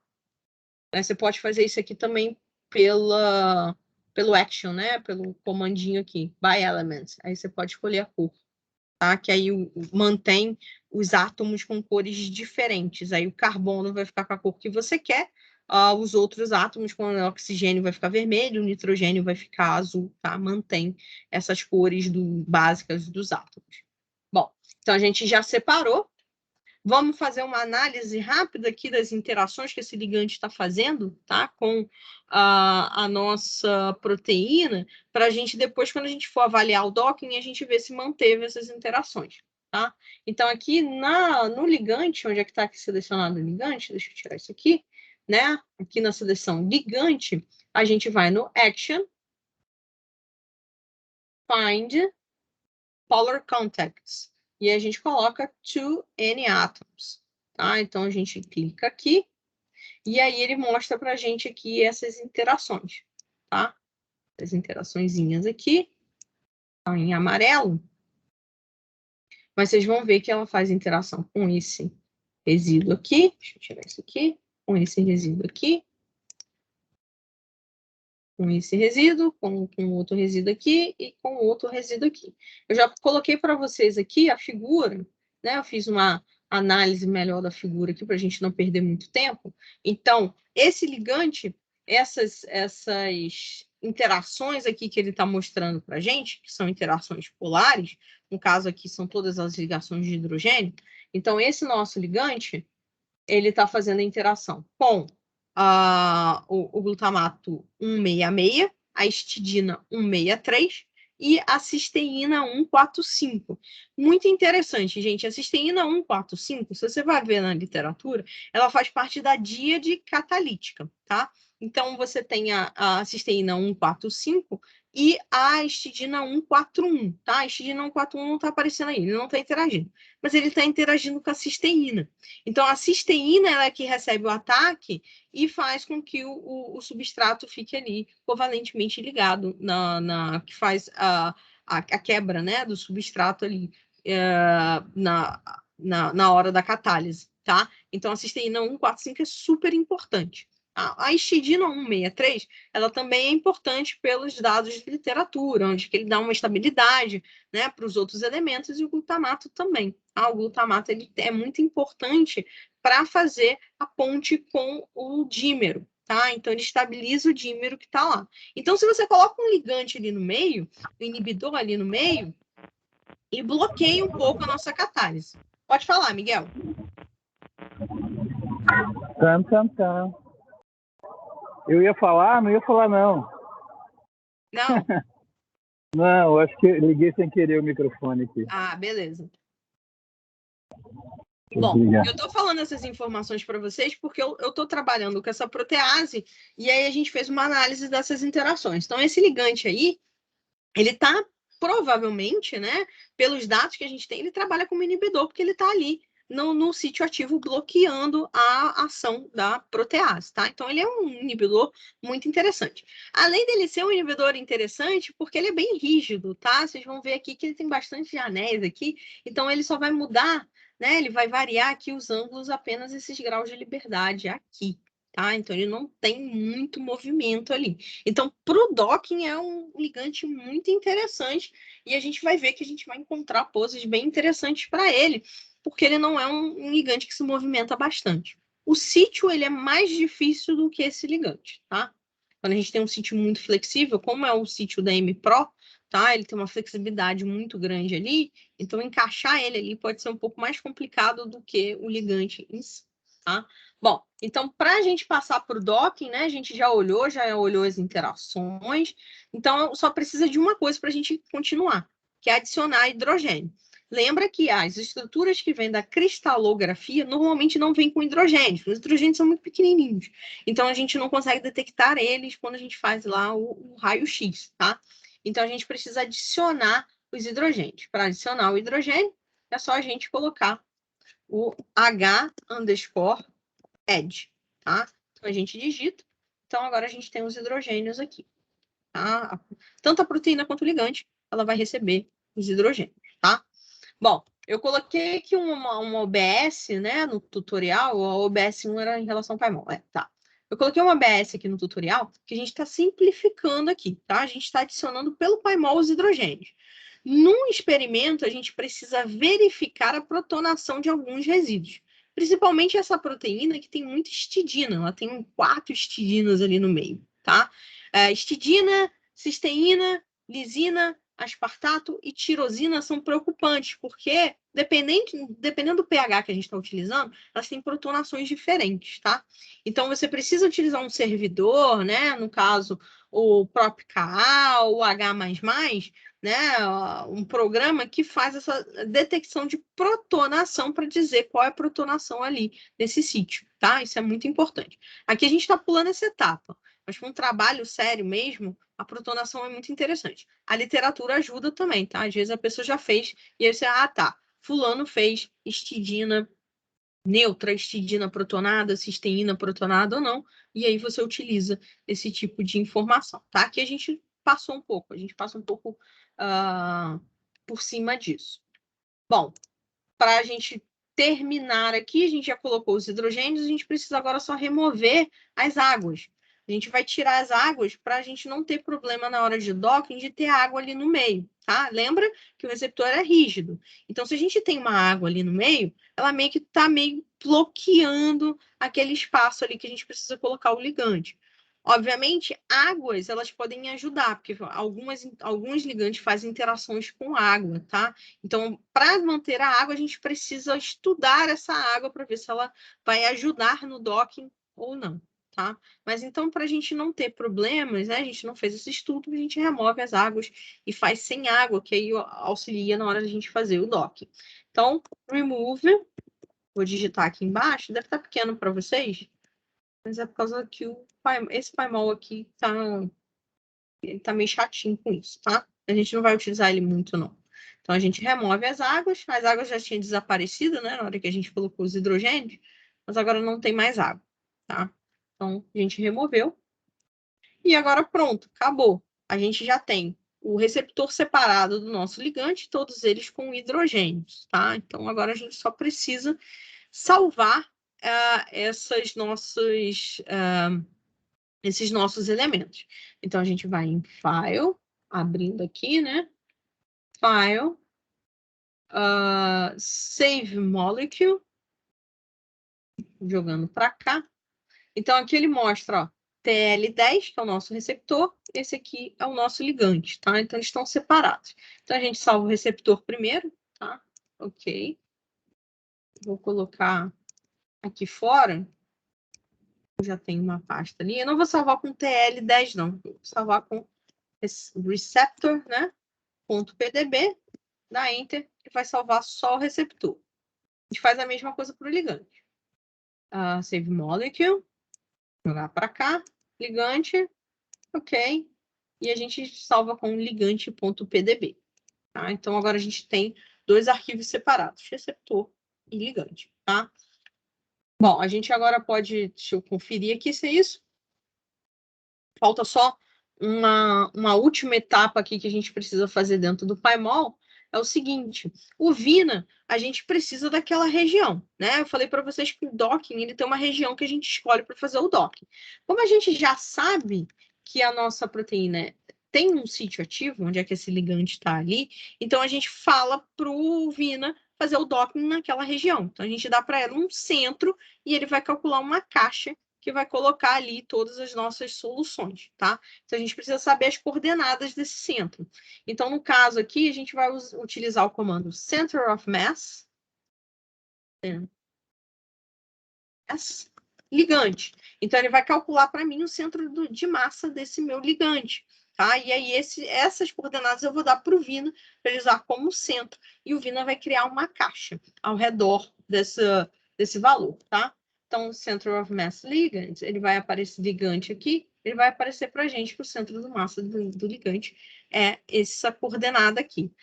Você pode fazer isso aqui também pelo action, né? Pelo comandinho aqui, by element. Aí você pode escolher a cor. tá? Que aí mantém os átomos com cores diferentes. Aí o carbono vai ficar com a cor que você quer, os outros átomos, como o oxigênio vai ficar vermelho, o nitrogênio vai ficar azul, tá? Mantém essas cores básicas dos átomos. Bom, então a gente já separou. Vamos fazer uma análise rápida aqui das interações que esse ligante está fazendo, tá? Com a nossa proteína, para a gente depois, quando a gente for avaliar o docking, a gente ver se manteve essas interações, tá? Então, aqui no ligante, onde é que está aqui selecionado o ligante? Deixa eu tirar isso aqui, né? Aqui na seleção ligante, a gente vai no Action, Find, Polar Contacts. E a gente coloca to any atoms, tá? Então, a gente clica aqui e aí ele mostra para a gente aqui essas interações, tá? As interaçõezinhas aqui, tá em amarelo. Mas vocês vão ver que ela faz interação com esse resíduo aqui. Deixa eu tirar isso aqui. Com esse resíduo aqui. Com esse resíduo, com outro resíduo aqui e com outro resíduo aqui. Eu já coloquei para vocês aqui a figura, né? Eu fiz uma análise melhor da figura aqui para a gente não perder muito tempo. Então, esse ligante, essas interações aqui que ele está mostrando para a gente, que são interações polares, no caso aqui são todas as ligações de hidrogênio. Então, esse nosso ligante, ele está fazendo a interação com o glutamato 166, a histidina 163 e a cisteína 145. Muito interessante, gente. A cisteína 145, se você vai ver na literatura, ela faz parte da díade catalítica, tá? Então, você tem a cisteína 145 e a histidina 141, tá? A histidina 141 não está aparecendo aí, ele não está interagindo. Mas ele está interagindo com a cisteína. Então, a cisteína ela é que recebe o ataque e faz com que o substrato fique ali covalentemente ligado, que faz a quebra, né, do substrato ali na hora da catálise, tá? Então, a cisteína 145 é super importante. A histidina 163, ela também é importante pelos dados de literatura, onde que ele dá uma estabilidade, né, para os outros elementos, e o glutamato também. O glutamato ele é muito importante para fazer a ponte com o dímero, tá? Então, ele estabiliza o dímero que está lá. Então, se você coloca um ligante ali no meio, um inibidor ali no meio, e bloqueia um pouco a nossa catálise. Pode falar, Miguel. Eu ia falar, não ia falar, não. Não? Não, acho que liguei sem querer o microfone aqui. Beleza. Bom, eu estou falando essas informações para vocês porque eu estou trabalhando com essa protease e aí a gente fez uma análise dessas interações. Então, esse ligante aí, ele está provavelmente, né, pelos dados que a gente tem, ele trabalha como inibidor porque ele está ali no sítio ativo bloqueando a ação da protease, tá? Então, ele é um inibidor muito interessante. Além dele ser um inibidor interessante, porque ele é bem rígido, tá? Vocês vão ver aqui que ele tem bastante anéis aqui, então ele só vai mudar, né? Ele vai variar aqui os ângulos apenas esses graus de liberdade aqui, tá? Então, ele não tem muito movimento ali. Então, para o docking é um ligante muito interessante e a gente vai ver que a gente vai encontrar poses bem interessantes para ele, porque ele não é um ligante que se movimenta bastante. O sítio ele é mais difícil do que esse ligante, tá? Quando a gente tem um sítio muito flexível, como é o sítio da M-Pro, tá? Ele tem uma flexibilidade muito grande ali, então encaixar ele ali pode ser um pouco mais complicado do que o ligante em si, tá? Bom, então para a gente passar para o docking, né? A gente já olhou as interações, então só precisa de uma coisa para a gente continuar, que é adicionar hidrogênio. Lembra que as estruturas que vêm da cristalografia normalmente não vêm com hidrogênio. Os hidrogênios são muito pequenininhos. Então, a gente não consegue detectar eles quando a gente faz lá o raio-x, tá? Então, a gente precisa adicionar os hidrogênios. Para adicionar o hidrogênio, é só a gente colocar o H_add, tá? Então, a gente digita. Então, agora a gente tem os hidrogênios aqui, tá? Tanto a proteína quanto o ligante, ela vai receber os hidrogênios, tá? Bom, eu coloquei aqui uma OBS, né, no tutorial. A OBS 1 era em relação ao Paimon. Tá. Eu coloquei uma OBS aqui no tutorial que a gente está simplificando aqui, tá? A gente está adicionando pelo Paimon os hidrogênios. Num experimento, a gente precisa verificar a protonação de alguns resíduos. Principalmente essa proteína que tem muita histidina. Ela tem 4 histidinas ali no meio, tá? Histidina, cisteína, lisina, aspartato e tirosina são preocupantes, porque dependendo do pH que a gente está utilizando, elas têm protonações diferentes, tá? Então, você precisa utilizar um servidor, né? No caso, o próprio Ka, o H++, né? Um programa que faz essa detecção de protonação para dizer qual é a protonação ali nesse sítio, tá? Isso é muito importante. Aqui a gente está pulando essa etapa, mas para um trabalho sério mesmo, a protonação é muito interessante. A literatura ajuda também, tá? Às vezes a pessoa já fez e aí você, tá, fulano fez histidina neutra, histidina protonada, cisteína protonada ou não, e aí você utiliza esse tipo de informação, tá? Aqui a gente passa um pouco por cima disso. Bom, para a gente terminar aqui, a gente já colocou os hidrogênios, a gente precisa agora só remover as águas. A gente vai tirar as águas para a gente não ter problema na hora de docking de ter água ali no meio, tá? Lembra que o receptor é rígido. Então, se a gente tem uma água ali no meio, ela meio que está meio bloqueando aquele espaço ali que a gente precisa colocar o ligante. Obviamente, águas, elas podem ajudar, porque alguns ligantes fazem interações com água, tá? Então, para manter a água, a gente precisa estudar essa água para ver se ela vai ajudar no docking ou não, tá? Mas então, para a gente não ter problemas, né? A gente não fez esse estudo, a gente remove as águas e faz sem água, que aí auxilia na hora da gente fazer o docking. Então, remove, vou digitar aqui embaixo, deve estar pequeno para vocês, mas é por causa que esse paimol aqui tá meio chatinho com isso, tá? A gente não vai utilizar ele muito, não. Então, a gente remove as águas já tinham desaparecido, né? Na hora que a gente colocou os hidrogênios, mas agora não tem mais água, tá? Então, a gente removeu. E agora, pronto, acabou. A gente já tem o receptor separado do nosso ligante, todos eles com hidrogênios, tá? Então, agora a gente só precisa salvar esses nossos elementos. Então, a gente vai em File, abrindo aqui, né? File, Save Molecule, jogando para cá. Então, aqui ele mostra, ó, TL10, que é o nosso receptor, esse aqui é o nosso ligante, tá? Então, eles estão separados. Então, a gente salva o receptor primeiro, tá? Ok. Vou colocar aqui fora. Eu já tenho uma pasta ali. Eu não vou salvar com TL10, não. Vou salvar com receptor, né? .pdb, dá Enter, que vai salvar só o receptor. A gente faz a mesma coisa para o ligante. Save Molecule, jogar para cá, ligante, ok. E a gente salva com ligante.pdb. Tá? Então, agora a gente tem 2 arquivos separados, receptor e ligante. Tá? Bom, a gente agora pode, deixa eu conferir aqui se é isso. Falta só uma última etapa aqui que a gente precisa fazer dentro do paimol. É o seguinte, o Vina, a gente precisa daquela região, né? Eu falei para vocês que o docking, ele tem uma região que a gente escolhe para fazer o docking. Como a gente já sabe que a nossa proteína tem um sítio ativo, onde é que esse ligante está ali, então a gente fala para o Vina fazer o docking naquela região. Então a gente dá para ela um centro e ele vai calcular uma caixa que vai colocar ali todas as nossas soluções, tá? Então, a gente precisa saber as coordenadas desse centro. Então, no caso aqui, a gente vai utilizar o comando Center of Mass, ligante. Então, ele vai calcular para mim o centro de massa desse meu ligante, tá? E aí, essas coordenadas eu vou dar para o Vina, para ele usar como centro, e o Vina vai criar uma caixa ao redor desse valor, tá? Então, Center of Mass Ligand, ele vai aparecer ligante aqui, ele vai aparecer para a gente que o centro de massa do ligante é essa coordenada aqui.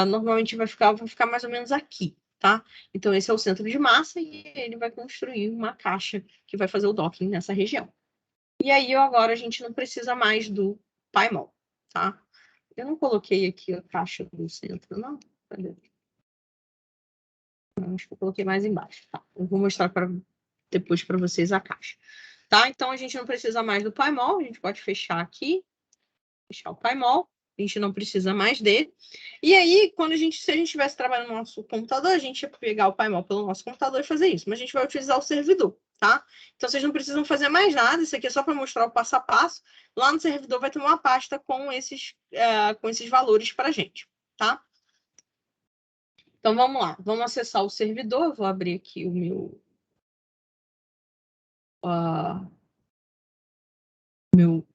Normalmente vai ficar mais ou menos aqui, tá? Então, esse é o centro de massa e ele vai construir uma caixa que vai fazer o docking nessa região. E aí, agora, a gente não precisa mais do paimol, tá? Eu não coloquei aqui a caixa do centro, não? Cadê? Acho que eu coloquei mais embaixo, tá? Eu vou mostrar depois para vocês a caixa. Tá? Então, a gente não precisa mais do paimol, a gente pode fechar aqui, fechar o paimol. A gente não precisa mais dele. E aí, se a gente estivesse trabalhando no nosso computador, a gente ia pegar o PyMol pelo nosso computador e fazer isso. Mas a gente vai utilizar o servidor, tá? Então, vocês não precisam fazer mais nada. Isso aqui é só para mostrar o passo a passo. Lá no servidor vai ter uma pasta com esses valores para a gente, tá? Então, vamos lá. Vamos acessar o servidor. Eu vou abrir aqui o meu... meu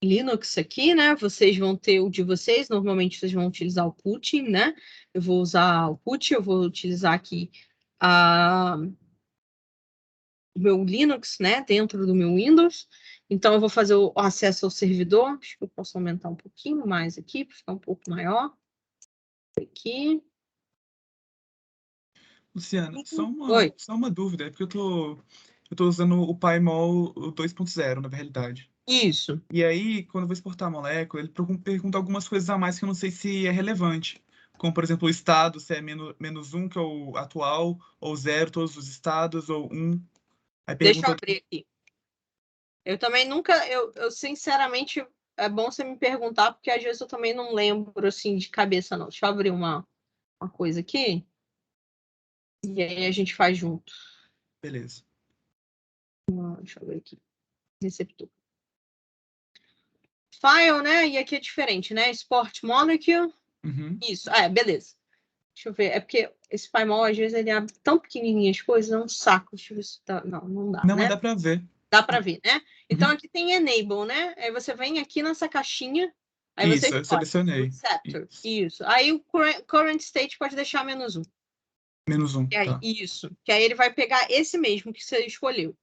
Linux aqui, né? Vocês vão ter o de vocês. Normalmente, vocês vão utilizar o Putin, né? Eu vou usar o Putin. Eu vou utilizar aqui o meu Linux, né? Dentro do meu Windows. Então, eu vou fazer o acesso ao servidor. Acho que eu posso aumentar um pouquinho mais aqui, para ficar um pouco maior. Aqui. Luciana, Oi. só uma dúvida, é porque eu tô usando o PyMol 2.0, na realidade. Isso. E aí, quando eu vou exportar a molécula, ele pergunta algumas coisas a mais que eu não sei se é relevante. Como, por exemplo, o estado, se é -1, que é o atual, ou 0, todos os estados, ou 1. Aí Deixa eu abrir aqui. Eu também nunca... Eu sinceramente, é bom você me perguntar, porque às vezes eu também não lembro, assim, de cabeça, não. Deixa eu abrir uma coisa aqui. E aí a gente faz junto. Beleza. Deixa eu ver aqui. Receptor. File, né? E aqui é diferente, né? Export molecule. Uhum. Isso. Beleza. Deixa eu ver. É porque esse PyMol, às vezes, ele abre tão pequenininho as coisas, é um saco. Deixa eu ver se tá... Não dá, Não, né? mas dá pra ver. Dá pra ver, né? Então, Uhum. aqui tem Enable, né? Aí você vem aqui nessa caixinha, aí você Isso, eu escolhe. selecionei. Receptor. Isso. Aí o current state pode deixar -1. -1, tá. Isso. Que aí ele vai pegar esse mesmo que você escolheu.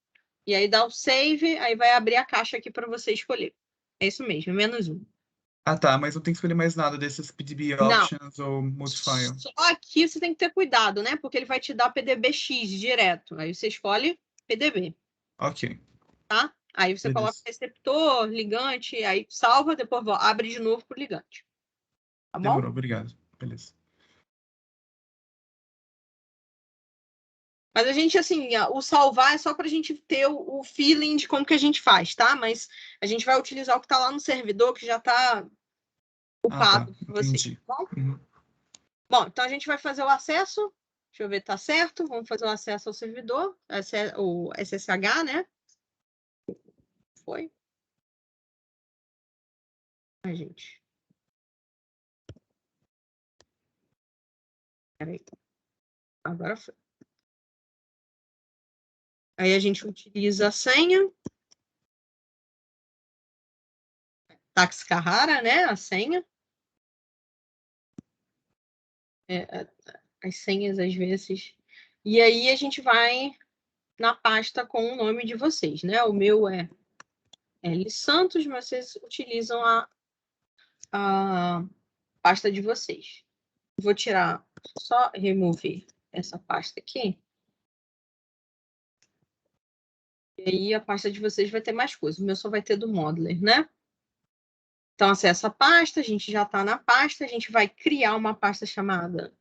E aí dá o save, aí vai abrir a caixa aqui para você escolher. É isso mesmo, -1. Ah, tá, mas não tem que escolher mais nada desses PDB Não. options ou multifile. Só aqui você tem que ter cuidado, né? Porque ele vai te dar PDBX direto. Aí você escolhe PDB, Ok, tá? Aí você coloca beleza. receptor, ligante, aí salva, depois abre de novo pro ligante. Tá bom? Demorou, obrigado. Beleza. Mas a gente, assim, o salvar é só para a gente ter o feeling de como que a gente faz, tá? Mas a gente vai utilizar o que está lá no servidor, que já está upado para vocês, Entendi. tá bom? Uhum. Bom, então a gente vai fazer o acesso. Deixa eu ver, tá certo? Vamos fazer o acesso ao servidor, o SSH, né? Foi. Ai, gente. Peraí. Agora foi. Aí a gente utiliza a senha. Tax Carrara, né? A senha. As senhas, às vezes. E aí a gente vai na pasta com o nome de vocês, né? O meu é L Santos, mas vocês utilizam a pasta de vocês. Vou tirar, só remover essa pasta aqui. E aí a pasta de vocês vai ter mais coisas. O meu só vai ter do Modeler, né? Então, acessa a pasta, a gente já está na pasta, a gente vai criar uma pasta chamada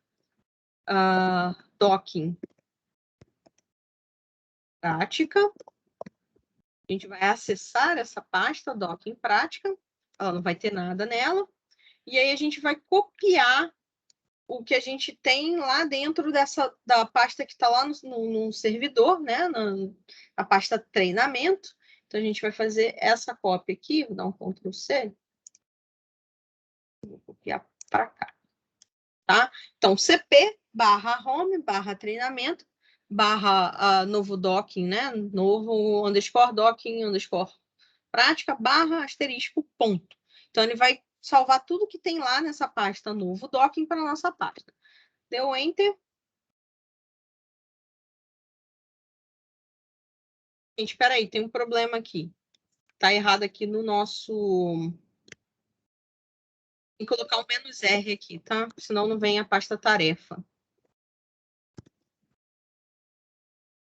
Docking Prática. A gente vai acessar essa pasta, Docking Prática. Ela não vai ter nada nela. E aí a gente vai copiar o que a gente tem lá dentro da pasta que está lá no servidor, né? Na pasta treinamento. Então, a gente vai fazer essa cópia aqui, vou dar um Ctrl+C. Vou copiar para cá. Tá? Então, cp/home/treinamento /novo docking, né? Novo _docking _prática /asterisco ponto. Então, ele vai salvar tudo que tem lá nessa pasta novo docking para a nossa pasta. Deu Enter. Gente, espera aí, tem um problema aqui. Tá errado aqui no nosso... Tem que colocar um -R aqui, tá? Senão não vem a pasta tarefa.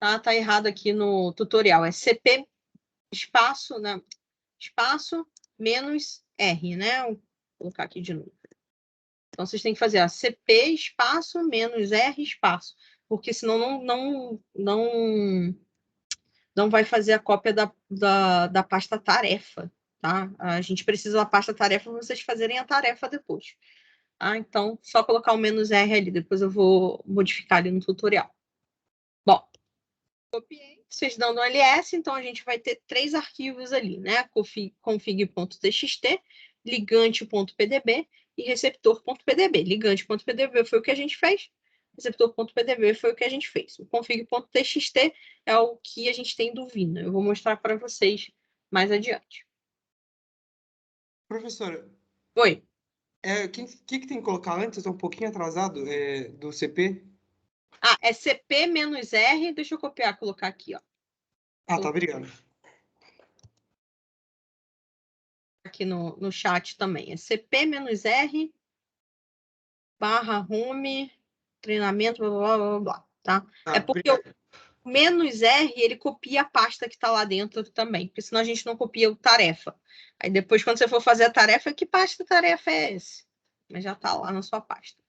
Tá errado aqui no tutorial. É cp espaço, né? Espaço -R, né? Vou colocar aqui de novo. Então, vocês têm que fazer cp espaço -R espaço, porque senão não vai fazer a cópia da pasta tarefa, tá? A gente precisa da pasta tarefa para vocês fazerem a tarefa depois. Tá? Então, só colocar o "-r" ali, depois eu vou modificar ali no tutorial. Bom, copiei, vocês dando um ls, então a gente vai ter 3 arquivos ali, né? config.txt, ligante.pdb e receptor.pdb. Ligante.pdb foi o que a gente fez, receptor.pdb foi o que a gente fez. O config.txt é o que a gente tem do Vina. Eu vou mostrar para vocês mais adiante. Professora, Oi. o que tem que colocar antes? Estou um pouquinho atrasado do CP. Ah, é CP-R. Deixa eu copiar e colocar aqui, ó. Ah, tá, obrigado. Aqui no chat também. É CP-R /home treinamento, blá, blá, blá, blá, tá? Tá, É porque obrigado. o "-R", ele copia a pasta que está lá dentro também, porque senão a gente não copia o tarefa. Aí depois, quando você for fazer a tarefa, que pasta de tarefa é esse? Mas já está lá na sua pasta.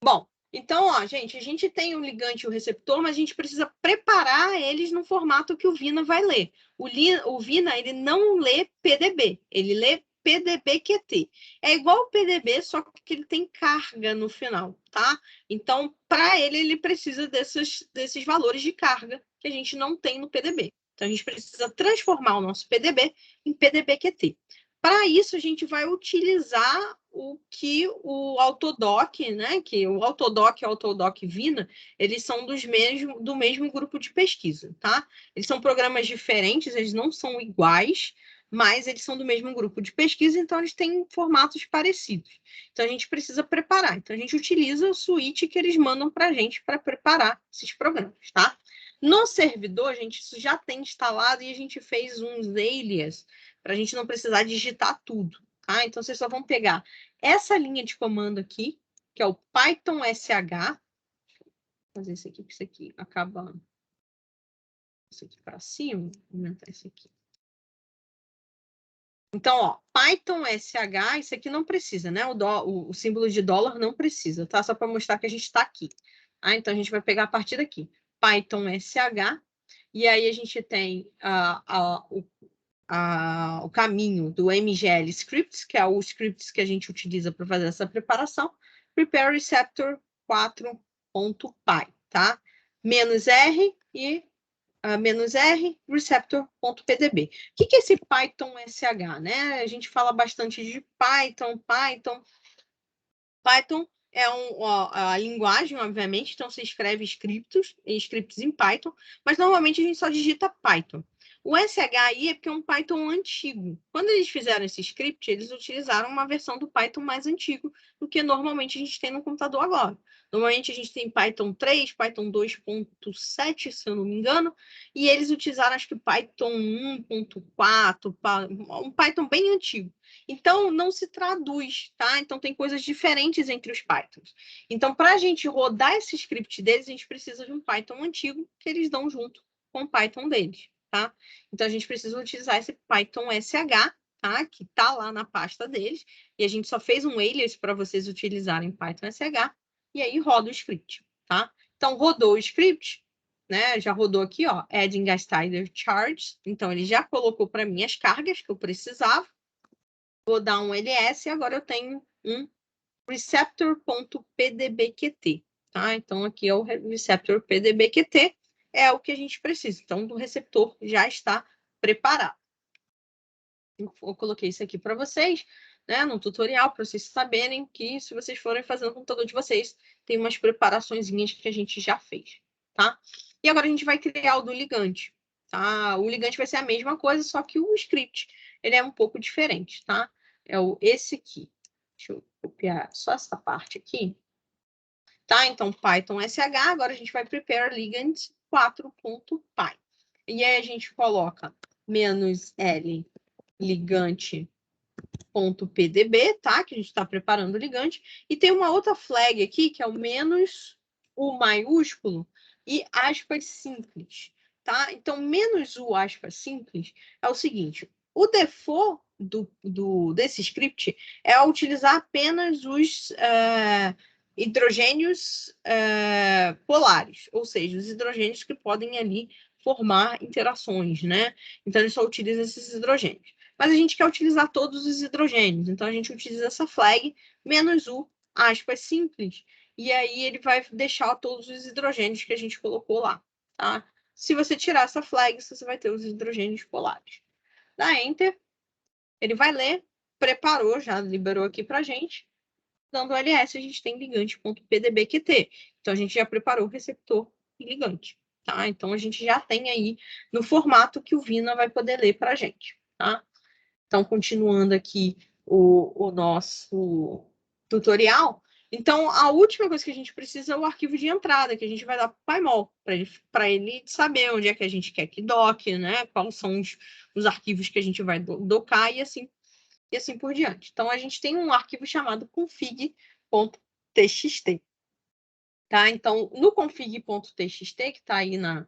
Bom, então, ó, gente, a gente tem o ligante e o receptor, mas a gente precisa preparar eles no formato que o Vina vai ler. O Vina, ele não lê PDB, ele lê PDB-QT. É igual o PDB, só que ele tem carga no final, tá? Então, para ele precisa desses valores de carga que a gente não tem no PDB. Então, a gente precisa transformar o nosso PDB em PDB-QT. Para isso, a gente vai utilizar o que o Autodoc, né? Que o Autodoc e o Autodoc Vina, eles são do mesmo grupo de pesquisa, tá? Eles são programas diferentes, eles não são iguais, mas eles são do mesmo grupo de pesquisa, então eles têm formatos parecidos. Então a gente precisa preparar. Então a gente utiliza o suíte que eles mandam para a gente para preparar esses programas, tá? No servidor, a gente isso já tem instalado e a gente fez uns alias para a gente não precisar digitar tudo, tá? Então vocês só vão pegar essa linha de comando aqui, que é o Python SH. Vou fazer isso aqui, porque isso aqui acaba isso aqui para cima, vou aumentar isso aqui. Então, ó, Python SH, isso aqui não precisa, né? O símbolo de dólar não precisa, tá? Só para mostrar que a gente está aqui. Ah, então a gente vai pegar a partir daqui. Python SH, e aí a gente tem o caminho do MGL Scripts, que é o scripts que a gente utiliza para fazer essa preparação. Prepare receptor 4.py, tá? -R e -R receptor.pdb. O que é esse Python SH, né? A gente fala bastante de Python. Python é a linguagem, obviamente, então se escreve scripts em Python, mas normalmente a gente só digita Python. O SHI é porque é um Python antigo. Quando eles fizeram esse script, eles utilizaram uma versão do Python mais antigo do que normalmente a gente tem no computador agora. Normalmente a gente tem Python 3, Python 2.7, se eu não me engano, e eles utilizaram, acho que Python 1.4, um Python bem antigo. Então, não se traduz, tá? Então, tem coisas diferentes entre os Pythons. Então, para a gente rodar esse script deles, a gente precisa de um Python antigo que eles dão junto com o Python deles, tá? Então, a gente precisa utilizar esse Python SH, tá? Que tá lá na pasta deles. E a gente só fez um alias para vocês utilizarem Python SH. E aí, roda o script, tá? Então, rodou o script, né? Já rodou aqui, ó, adding a style charge. Então, ele já colocou para mim as cargas que eu precisava. Vou dar um ls e agora eu tenho um receptor.pdbqt, tá? Então, aqui é o receptor.pdbqt, é o que a gente precisa. Então, o receptor já está preparado. Eu coloquei isso aqui para vocês, né, no tutorial, para vocês saberem que, se vocês forem fazer no computador de vocês, tem umas preparaçõezinhas que a gente já fez, tá? E agora a gente vai criar o do ligante, tá? O ligante vai ser a mesma coisa, só que o script, ele é um pouco diferente, tá? É esse aqui. Deixa eu copiar só essa parte aqui. Tá? Então, Python SH, agora a gente vai prepare ligand 4.py. E aí a gente coloca -L ligante.pdb, tá? Que a gente está preparando o ligante. E tem uma outra flag aqui, que é o -U maiúsculo e aspas simples, tá? Então, -U aspas simples é o seguinte: o default desse script é utilizar apenas os hidrogênios polares, ou seja, os hidrogênios que podem ali formar interações, né? Então, ele só utiliza esses hidrogênios. Mas a gente quer utilizar todos os hidrogênios, então a gente utiliza essa flag menos U, aspas, simples, e aí ele vai deixar todos os hidrogênios que a gente colocou lá, tá? Se você tirar essa flag, você vai ter os hidrogênios polares. Dá Enter, ele vai ler, preparou, já liberou aqui pra gente. Dando LS, a gente tem ligante.pdbqt. Então, a gente já preparou o receptor e ligante, tá? Então, a gente já tem aí no formato que o Vina vai poder ler pra gente, tá? Então, continuando aqui o nosso tutorial. Então, a última coisa que a gente precisa é o arquivo de entrada, que a gente vai dar para o Paimol, para ele saber onde é que a gente quer que doque, né? Quais são os arquivos que a gente vai docar e assim por diante. Então, a gente tem um arquivo chamado config.txt. Tá? Então, no config.txt, que está aí na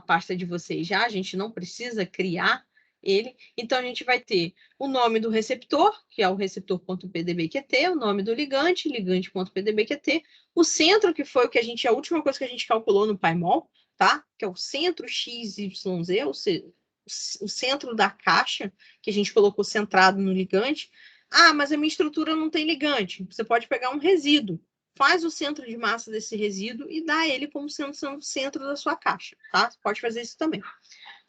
pasta de vocês já, a gente não precisa criar ele. Então, a gente vai ter o nome do receptor, que é o receptor.pdbqt, o nome do ligante, ligante.pdbqt, o centro, que foi a última coisa que a gente calculou no Paimol, tá? Que é o centro XYZ, ou seja, o centro da caixa, que a gente colocou centrado no ligante. Ah, mas a minha estrutura não tem ligante. Você pode pegar um resíduo, faz o centro de massa desse resíduo e dá ele como sendo o centro da sua caixa, tá? Você pode fazer isso também.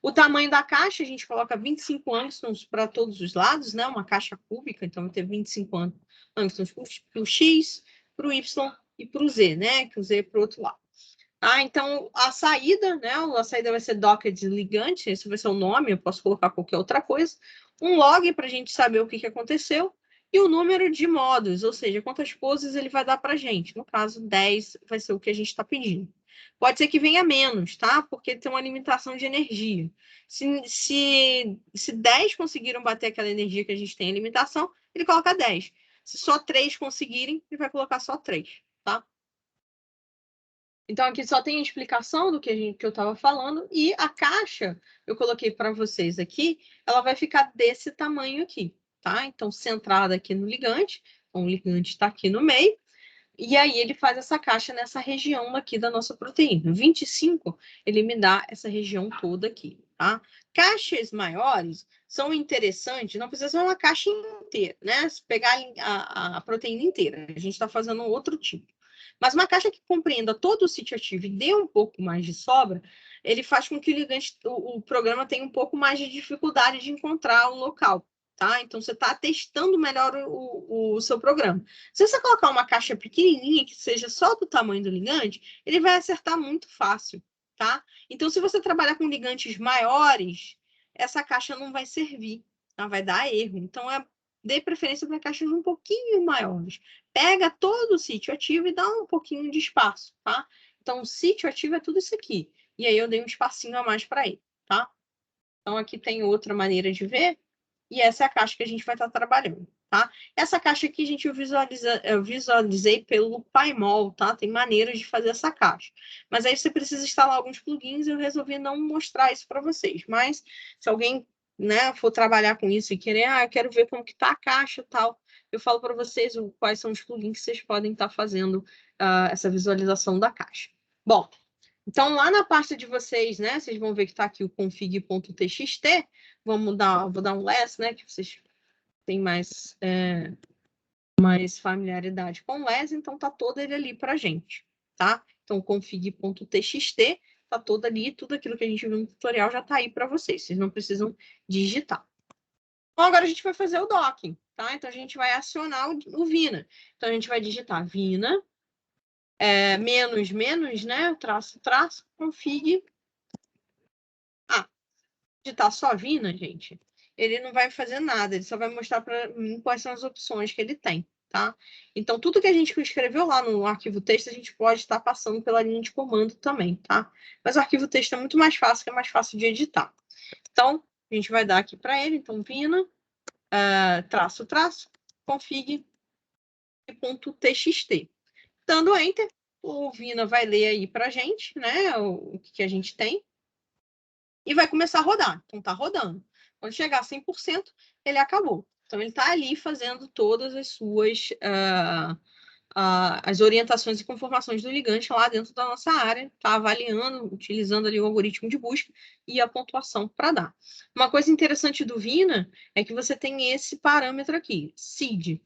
O tamanho da caixa, a gente coloca 25 angstroms para todos os lados, né? Uma caixa cúbica, então vai ter 25 angstroms para o X, para o Y e para o Z, né? Que o Z é para o outro lado. Ah, então, a saída, né? A saída vai ser docker ligante, esse vai ser o nome, eu posso colocar qualquer outra coisa. Um log para a gente saber o que aconteceu. E o número de modos, ou seja, quantas poses ele vai dar para a gente. No caso, 10 vai ser o que a gente está pedindo. Pode ser que venha menos, tá? Porque tem uma limitação de energia. Se 10 conseguiram bater aquela energia que a gente tem em limitação, ele coloca 10. Se só 3 conseguirem, ele vai colocar só 3, tá? Então, aqui só tem a explicação do que eu estava falando. E a caixa, eu coloquei para vocês aqui, ela vai ficar desse tamanho aqui, tá? Então, centrada aqui no ligante. Então, o ligante está aqui no meio. E aí, ele faz essa caixa nessa região aqui da nossa proteína. 25, ele me dá essa região toda aqui, tá? Caixas maiores são interessantes, não precisa ser uma caixa inteira, né? Se pegar a proteína inteira, a gente está fazendo outro tipo. Mas uma caixa que compreenda todo o sítio ativo e dê um pouco mais de sobra, ele faz com que o programa tenha um pouco mais de dificuldade de encontrar o local, tá? Então, você está testando melhor o seu programa. Se você colocar uma caixa pequenininha, que seja só do tamanho do ligante, ele vai acertar muito fácil, tá? Então, se você trabalhar com ligantes maiores, essa caixa não vai servir, ela vai dar erro. Então, dê preferência para caixas um pouquinho maiores. Pega todo o sítio ativo e dá um pouquinho de espaço, tá? Então, o sítio ativo é tudo isso aqui. E aí, eu dei um espacinho a mais para ele, tá? Então, aqui tem outra maneira de ver. E essa é a caixa que a gente vai estar trabalhando, tá? Essa caixa aqui, gente, eu visualizei pelo Paimol, tá? Tem maneiras de fazer essa caixa. Mas aí você precisa instalar alguns plugins e eu resolvi não mostrar isso para vocês. Mas se alguém, né, for trabalhar com isso e querer, eu quero ver como que tá a caixa e tal, eu falo para vocês quais são os plugins que vocês podem estar fazendo essa visualização da caixa. Bom, então, lá na pasta de vocês, né, vocês vão ver que está aqui o config.txt. Vou dar um less, né, que vocês têm mais familiaridade com o less, então tá todo ele ali para a gente, tá? Então, config.txt tá todo ali, tudo aquilo que a gente viu no tutorial já tá aí para vocês, vocês não precisam digitar. Então, agora a gente vai fazer o docking, tá? Então, a gente vai acionar o Vina. Então, a gente vai digitar Vina, menos, né? Traço, config. Digitar só Vina, gente, ele não vai fazer nada, ele só vai mostrar para mim quais são as opções que ele tem, tá? Então, tudo que a gente escreveu lá no arquivo texto, a gente pode estar passando pela linha de comando também, tá? Mas o arquivo texto é muito mais fácil, que é mais fácil de editar. Então, a gente vai dar aqui para ele, então, Vina, traço, config.txt. Dando Enter, o Vina vai ler aí para a gente, né, o que a gente tem, e vai começar a rodar. Então, está rodando. Quando chegar a 100%, ele acabou. Então, ele está ali fazendo todas as suas as orientações e conformações do ligante lá dentro da nossa área, tá avaliando, utilizando ali o algoritmo de busca e a pontuação para dar. Uma coisa interessante do Vina é que você tem esse parâmetro aqui, seed.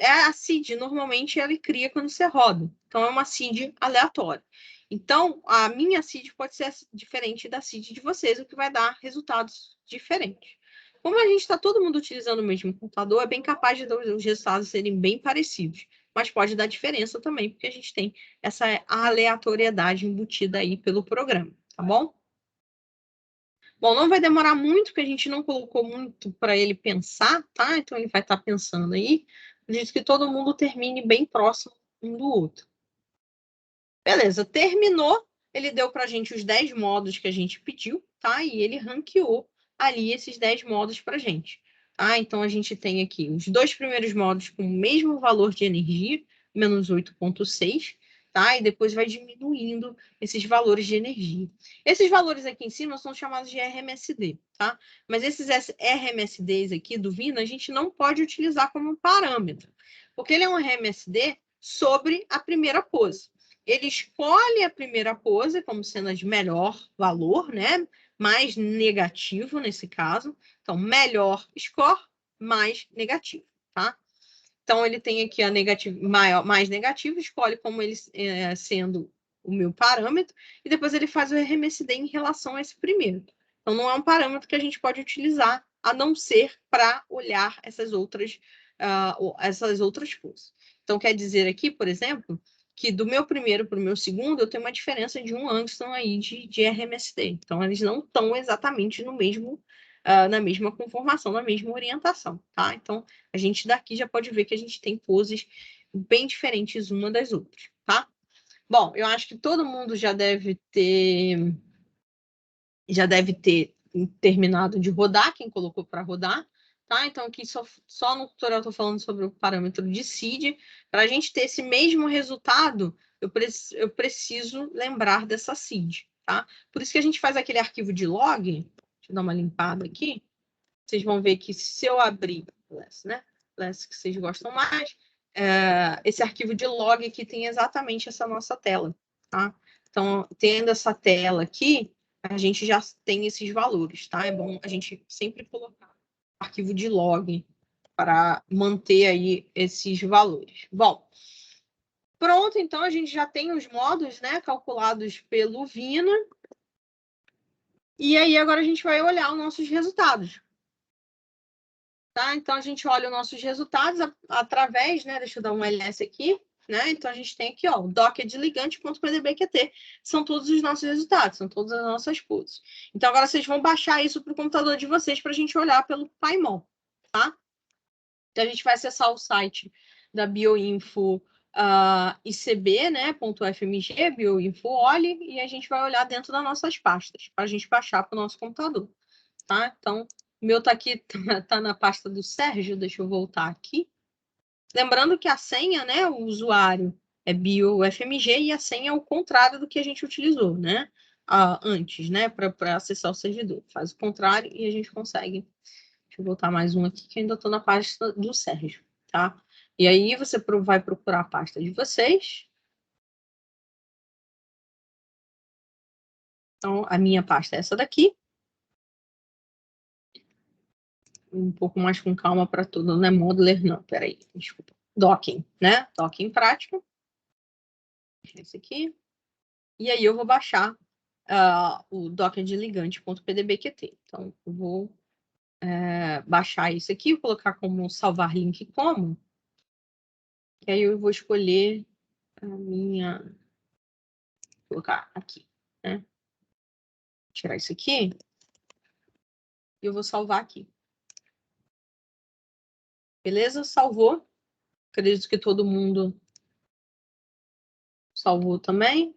A seed, normalmente, ela cria quando você roda. Então, é uma seed aleatória. Então, a minha seed pode ser diferente da seed de vocês, o que vai dar resultados diferentes. Como a gente está todo mundo utilizando o mesmo computador, é bem capaz de os resultados serem bem parecidos. Mas pode dar diferença também, porque a gente tem essa aleatoriedade embutida aí pelo programa, tá bom? Bom, não vai demorar muito, porque a gente não colocou muito para ele pensar, tá? Então, ele vai estar pensando aí. Diz que todo mundo termine bem próximo um do outro. Beleza, terminou. Ele deu para a gente os 10 modos que a gente pediu, tá? E ele ranqueou ali esses 10 modos para a gente. Tá? Então, a gente tem aqui os 2 primeiros modos com o mesmo valor de energia, menos 8,6, tá? E depois vai diminuindo esses valores de energia. Esses valores aqui em cima são chamados de RMSD, tá? Mas esses RMSDs aqui do Vina, a gente não pode utilizar como parâmetro, porque ele é um RMSD sobre a primeira pose. Ele escolhe a primeira pose como sendo a de melhor valor, né? Mais negativo nesse caso. Então, melhor score, mais negativo, tá? Então, ele tem aqui a negativo, mais negativo, escolhe como ele sendo o meu parâmetro, e depois ele faz o RMSD em relação a esse primeiro. Então, não é um parâmetro que a gente pode utilizar, a não ser para olhar essas outras poses. Então, quer dizer aqui, por exemplo, que do meu primeiro para o meu segundo, eu tenho uma diferença de 1 angstrom aí de RMSD. Então, eles não estão exatamente no mesmo, na mesma conformação, na mesma orientação, tá? Então, a gente daqui já pode ver que a gente tem poses bem diferentes uma das outras, tá? Bom, eu acho que todo mundo já deve ter terminado de rodar, quem colocou para rodar, tá? Então, aqui só no tutorial eu estou falando sobre o parâmetro de seed. Para a gente ter esse mesmo resultado, eu preciso lembrar dessa seed, tá? Por isso que a gente faz aquele arquivo de log. Deixa eu dar uma limpada aqui. Vocês vão ver que se eu abrir né? Less que vocês gostam mais, esse arquivo de log aqui tem exatamente essa nossa tela, tá? Então, tendo essa tela aqui, a gente já tem esses valores, tá? É bom a gente sempre colocar arquivo de log para manter aí esses valores. Bom, pronto, então a gente já tem os modos, né, calculados pelo Vina. E aí agora a gente vai olhar os nossos resultados. Tá? Então, a gente olha os nossos resultados através, né? Deixa eu dar um ls aqui, né? Então, a gente tem aqui, ó, o docker de ligante.pdbqt. São todos os nossos resultados, são todas as nossas poses. Então, agora vocês vão baixar isso para o computador de vocês para a gente olhar pelo PyMol, tá? Então, a gente vai acessar o site da Bioinfo ICB, né? .fmg, Bioinfo OLI, e a gente vai olhar dentro das nossas pastas, para a gente baixar para o nosso computador, tá? Então, o meu tá aqui, tá na pasta do Sérgio, deixa eu voltar aqui. Lembrando que a senha, né, o usuário é BioFMG e a senha é o contrário do que a gente utilizou, né, antes, né, para acessar o servidor. Faz o contrário e a gente consegue. Deixa eu voltar mais um aqui, que ainda estou na pasta do Sérgio, tá? E aí você vai procurar a pasta de vocês. Então, a minha pasta é essa daqui. Um pouco mais com calma para tudo, não é modular, não, peraí, desculpa. Docking, né? Docking prático. Esse aqui. E aí eu vou baixar o docker de ligante.pdbqt. Então, eu vou baixar isso aqui, vou colocar como salvar link como. E aí eu vou escolher a minha... Vou colocar aqui, né? Tirar isso aqui. E eu vou salvar aqui. Beleza? Salvou. Acredito que todo mundo salvou também.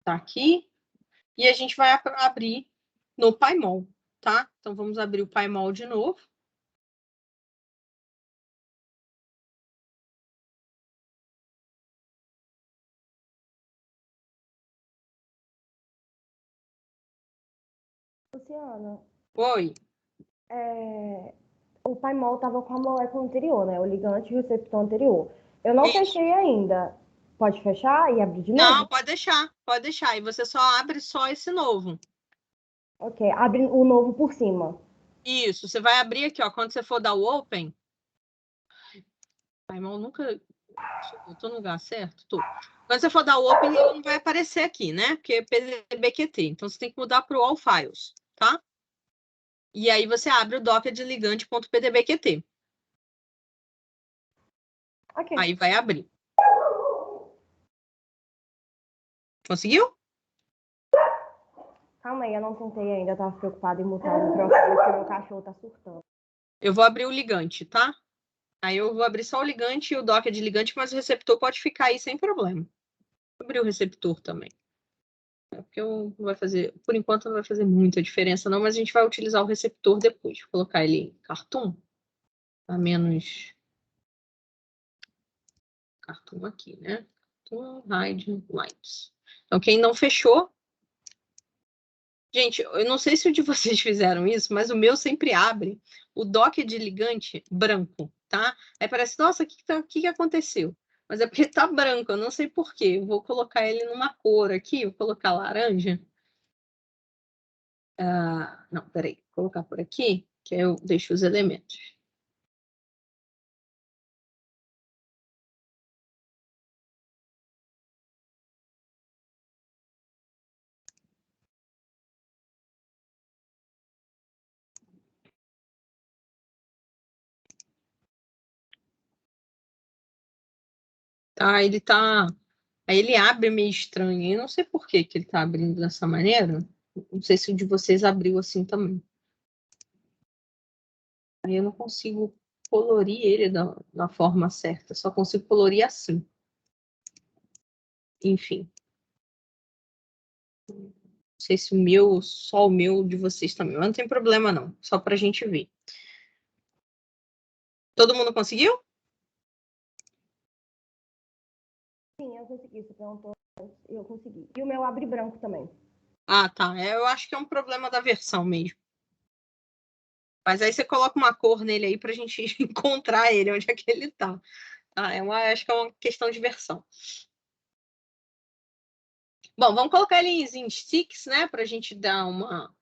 Tá aqui. E a gente vai abrir no PyMol, tá? Então, vamos abrir o PyMol de novo. Luciana, Oi. o paimol estava com a molécula anterior, né? O ligante e o receptor anterior. Eu não Isso. fechei ainda. Pode fechar e abrir de novo? Não, pode deixar, pode deixar. E você só abre só esse novo. Ok, abre o novo por cima. Isso, você vai abrir aqui, ó. Quando você for dar o open. Paimol nunca. Eu tô no lugar certo? Tô. Quando você for dar o open, ele não vai aparecer aqui, né? Porque é PDBQT. Então você tem que mudar para o All Files, tá? E aí você abre o docker de ligante.pdbqt. Ok. Aí vai abrir. Conseguiu? Calma aí, eu não tentei ainda. Eu tava preocupada em mutar o microfone porque meu cachorro tá surtando. Eu vou abrir o ligante, tá? Aí eu vou abrir só o ligante e o docker de ligante, mas o receptor pode ficar aí sem problema. Vou abrir o receptor também. Porque não vai fazer, por enquanto não vai fazer muita diferença não, mas a gente vai utilizar o receptor depois. Vou colocar ele em Cartoon, a menos Cartoon aqui, né? Cartoon, hide, lights. Então quem não fechou, gente, eu não sei se o de vocês fizeram isso, mas o meu sempre abre o docker de ligante branco, tá? Aí parece, nossa, o que aconteceu? Mas é porque tá branco, eu não sei por quê. Eu vou colocar ele numa cor aqui, vou colocar laranja. Não, peraí, vou colocar por aqui, que aí eu deixo os elementos. Tá, ele tá. Aí ele abre meio estranho. Eu não sei por que ele tá abrindo dessa maneira. Não sei se o de vocês abriu assim também. Aí eu não consigo colorir ele da forma certa. Só consigo colorir assim. Enfim. Não sei se só o meu de vocês também. Mas não tem problema não. Só pra gente ver. Todo mundo conseguiu? Sim, eu consegui. Você perguntou antes e eu consegui. E o meu abre branco também. Ah, tá. Eu acho que é um problema da versão mesmo. Mas aí você coloca uma cor nele aí pra gente encontrar ele, onde é que ele tá. Acho que é uma questão de versão. Bom, vamos colocar ele em sticks, né? Pra gente dar uma...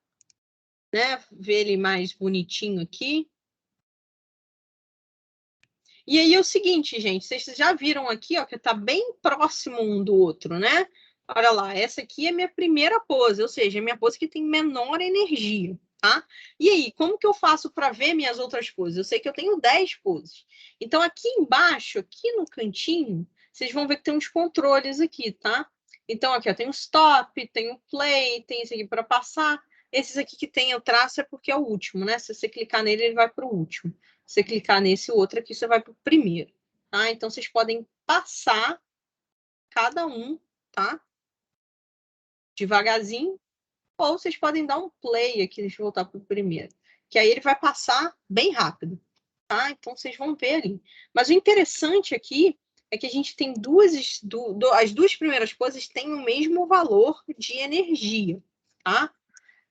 né? Ver ele mais bonitinho aqui. E aí é o seguinte, gente. Vocês já viram aqui, ó, que tá bem próximo um do outro, né? Olha lá, essa aqui é minha primeira pose, ou seja, é minha pose que tem menor energia, tá? E aí, como que eu faço para ver minhas outras poses? Eu sei que eu tenho 10 poses. Então, aqui embaixo, aqui no cantinho, vocês vão ver que tem uns controles aqui, tá? Então, aqui, ó, tem o stop, tem o play, tem esse aqui para passar. Esses aqui que tem o traço é porque é o último, né? Se você clicar nele, ele vai para o último. Se você clicar nesse outro aqui, você vai para o primeiro, tá? Então, vocês podem passar cada um, tá? Devagarzinho, ou vocês podem dar um play aqui, deixa eu voltar para o primeiro, que aí ele vai passar bem rápido, tá? Então vocês vão ver ali. Mas o interessante aqui é que a gente tem as duas primeiras poses têm o mesmo valor de energia, tá?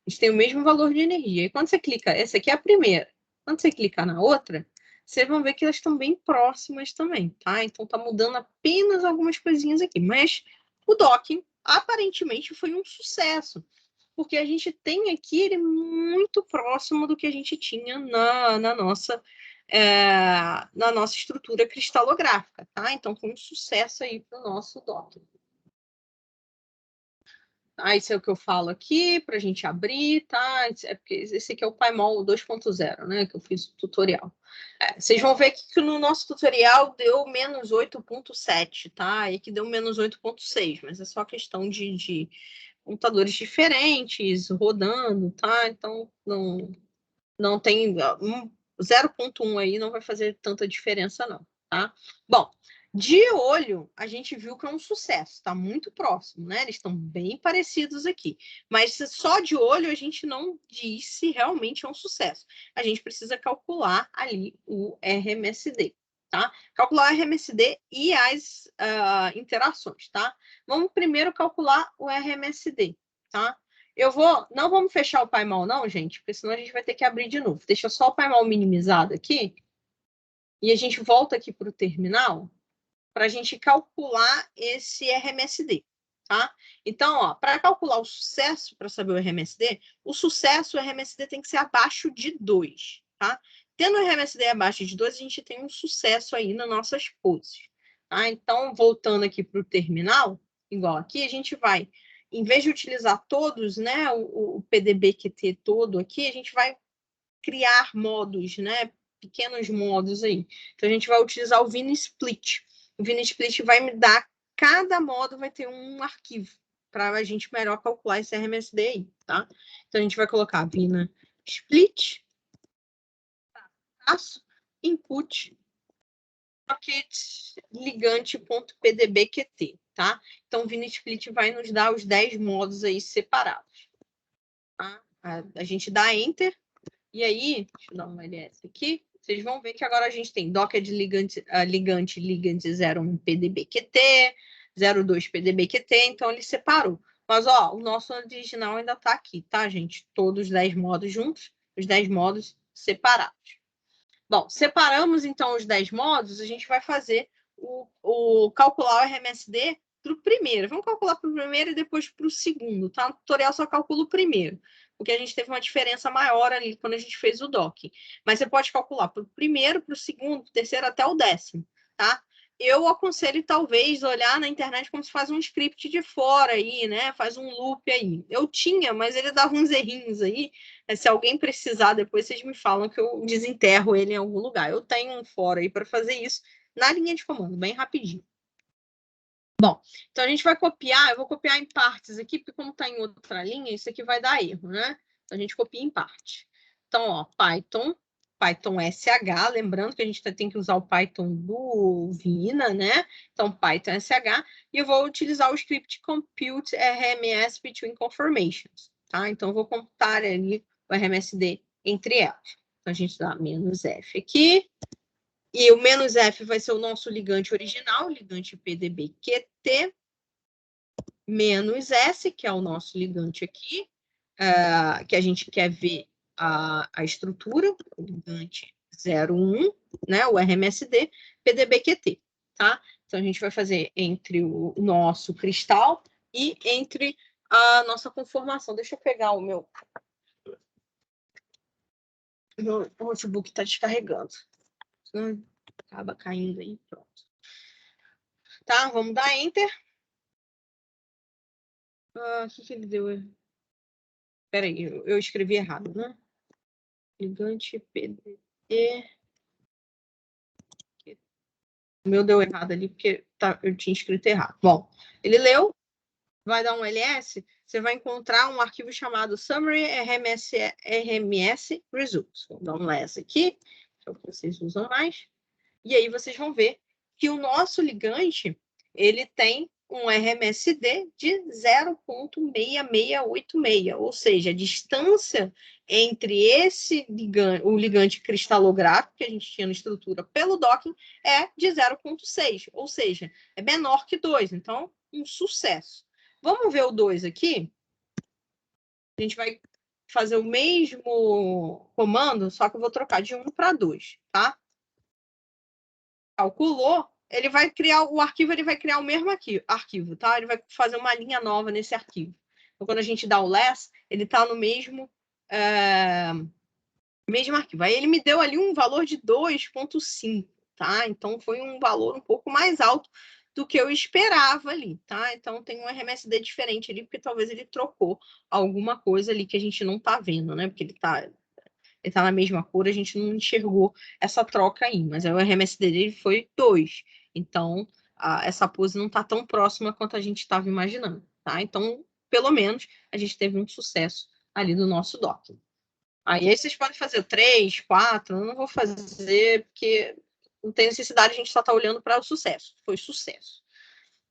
A gente tem o mesmo valor de energia. E quando você clica, essa aqui é a primeira. Quando você clicar na outra, vocês vão ver que elas estão bem próximas também, tá? Então tá mudando apenas algumas coisinhas aqui, mas o docking aparentemente foi um sucesso, porque a gente tem aqui ele muito próximo do que a gente tinha na nossa estrutura cristalográfica, tá? Então foi um sucesso aí para o nosso docking. Esse é o que eu falo aqui para a gente abrir, tá? É porque esse aqui é o Paimol 2.0, né? Que eu fiz o tutorial. Vocês vão ver que no nosso tutorial deu menos 8.7, tá? E que deu menos 8.6, mas é só questão de computadores diferentes rodando, tá? Então não tem 0.1 aí, não vai fazer tanta diferença, não, tá? Bom, de olho, a gente viu que é um sucesso, tá muito próximo, né? Eles estão bem parecidos aqui. Mas só de olho a gente não diz se realmente é um sucesso. A gente precisa calcular ali o RMSD, tá? Calcular o RMSD e as interações, tá? Vamos primeiro calcular o RMSD, tá? Não vamos fechar o PyMol não, gente, porque senão a gente vai ter que abrir de novo. Deixa só o PyMol minimizado aqui. E a gente volta aqui para o terminal para a gente calcular esse RMSD, tá? Então, para calcular o sucesso, para saber o RMSD, o RMSD tem que ser abaixo de 2, tá? Tendo o RMSD abaixo de 2, a gente tem um sucesso aí nas nossas poses. Tá? Então, voltando aqui para o terminal, igual aqui, a gente vai, em vez de utilizar todos, né, o PDBQT todo aqui, a gente vai criar modos, né, pequenos modos aí. Então, a gente vai utilizar o VinSplit. O VinSplit vai me dar, cada modo vai ter um arquivo, para a gente melhor calcular esse RMSD aí, tá? Então, a gente vai colocar VinSplit, input, socket ligante.pdbqt, tá? Então, o VinSplit vai nos dar os 10 modos aí separados. Tá? A gente dá Enter, e aí, deixa eu dar uma ls aqui, vocês vão ver que agora a gente tem Docker de ligante 01 PDBQT, 02 PDBQT, então ele separou. Mas, ó, o nosso original ainda está aqui, tá, gente? Todos os 10 modos juntos, os 10 modos separados. Bom, separamos, então, os 10 modos, a gente vai fazer calcular o RMSD para o primeiro. Vamos calcular para o primeiro e depois para o segundo, tá? No tutorial só calcula o primeiro, porque a gente teve uma diferença maior ali quando a gente fez o docking. Mas você pode calcular para o primeiro, para o segundo, para o terceiro, até o 10º, tá? Eu aconselho, talvez, olhar na internet como se faz um script de fora aí, né? Faz um loop aí. Eu tinha, mas ele dava uns errinhos aí. Se alguém precisar, depois vocês me falam que eu desenterro ele em algum lugar. Eu tenho um fora aí para fazer isso na linha de comando, bem rapidinho. Bom, então a gente vai copiar, eu vou copiar em partes aqui, porque como está em outra linha, isso aqui vai dar erro, né? Então a gente copia em parte. Então, ó, Python SH, lembrando que a gente tem que usar o Python do Vina, né? Então, Python SH, e eu vou utilizar o script compute RMS between confirmations, tá? Então, eu vou computar ali o RMSD entre elas. Então, a gente dá "-f" aqui, e o "-f" vai ser o nosso ligante original, ligante PDBQT, "-s", que é o nosso ligante aqui, que a gente quer ver a estrutura, o ligante 01, né, o RMSD, PDBQT, tá? Então, a gente vai fazer entre o nosso cristal e entre a nossa conformação. Deixa eu pegar o meu notebook está descarregando. Acaba caindo aí, pronto. Tá, vamos dar Enter. O que ele deu? Espera aí, eu escrevi errado, né? Ligante PDB. O meu deu errado ali, porque eu tinha escrito errado. Bom, ele leu, vai dar um ls, você vai encontrar um arquivo chamado Summary RMS Results. Vou dar um ls aqui, que é o que vocês usam mais. E aí vocês vão ver que o nosso ligante, ele tem um RMSD de 0.6686, ou seja, a distância entre o ligante cristalográfico que a gente tinha na estrutura pelo docking é de 0.6, ou seja, é menor que 2, então um sucesso. Vamos ver o 2 aqui? A gente vai fazer o mesmo comando, só que eu vou trocar de 1 para 2, tá? Calculou, ele vai criar o arquivo, ele vai criar o mesmo arquivo, tá? Ele vai fazer uma linha nova nesse arquivo. Então, quando a gente dá o less, ele está no mesmo arquivo. Aí ele me deu ali um valor de 2.5, tá? Então, foi um valor um pouco mais alto do que eu esperava ali, tá? Então, tem um RMSD diferente ali, porque talvez ele trocou alguma coisa ali que a gente não tá vendo, né? Porque ele tá na mesma cor, a gente não enxergou essa troca aí, mas o RMSD dele foi 2. Então, essa pose não está tão próxima quanto a gente estava imaginando, tá? Então, pelo menos, a gente teve um sucesso ali do nosso docking. Aí vocês podem fazer 3, 4, eu não vou fazer, porque não tem necessidade, a gente só está olhando para o sucesso. Foi sucesso,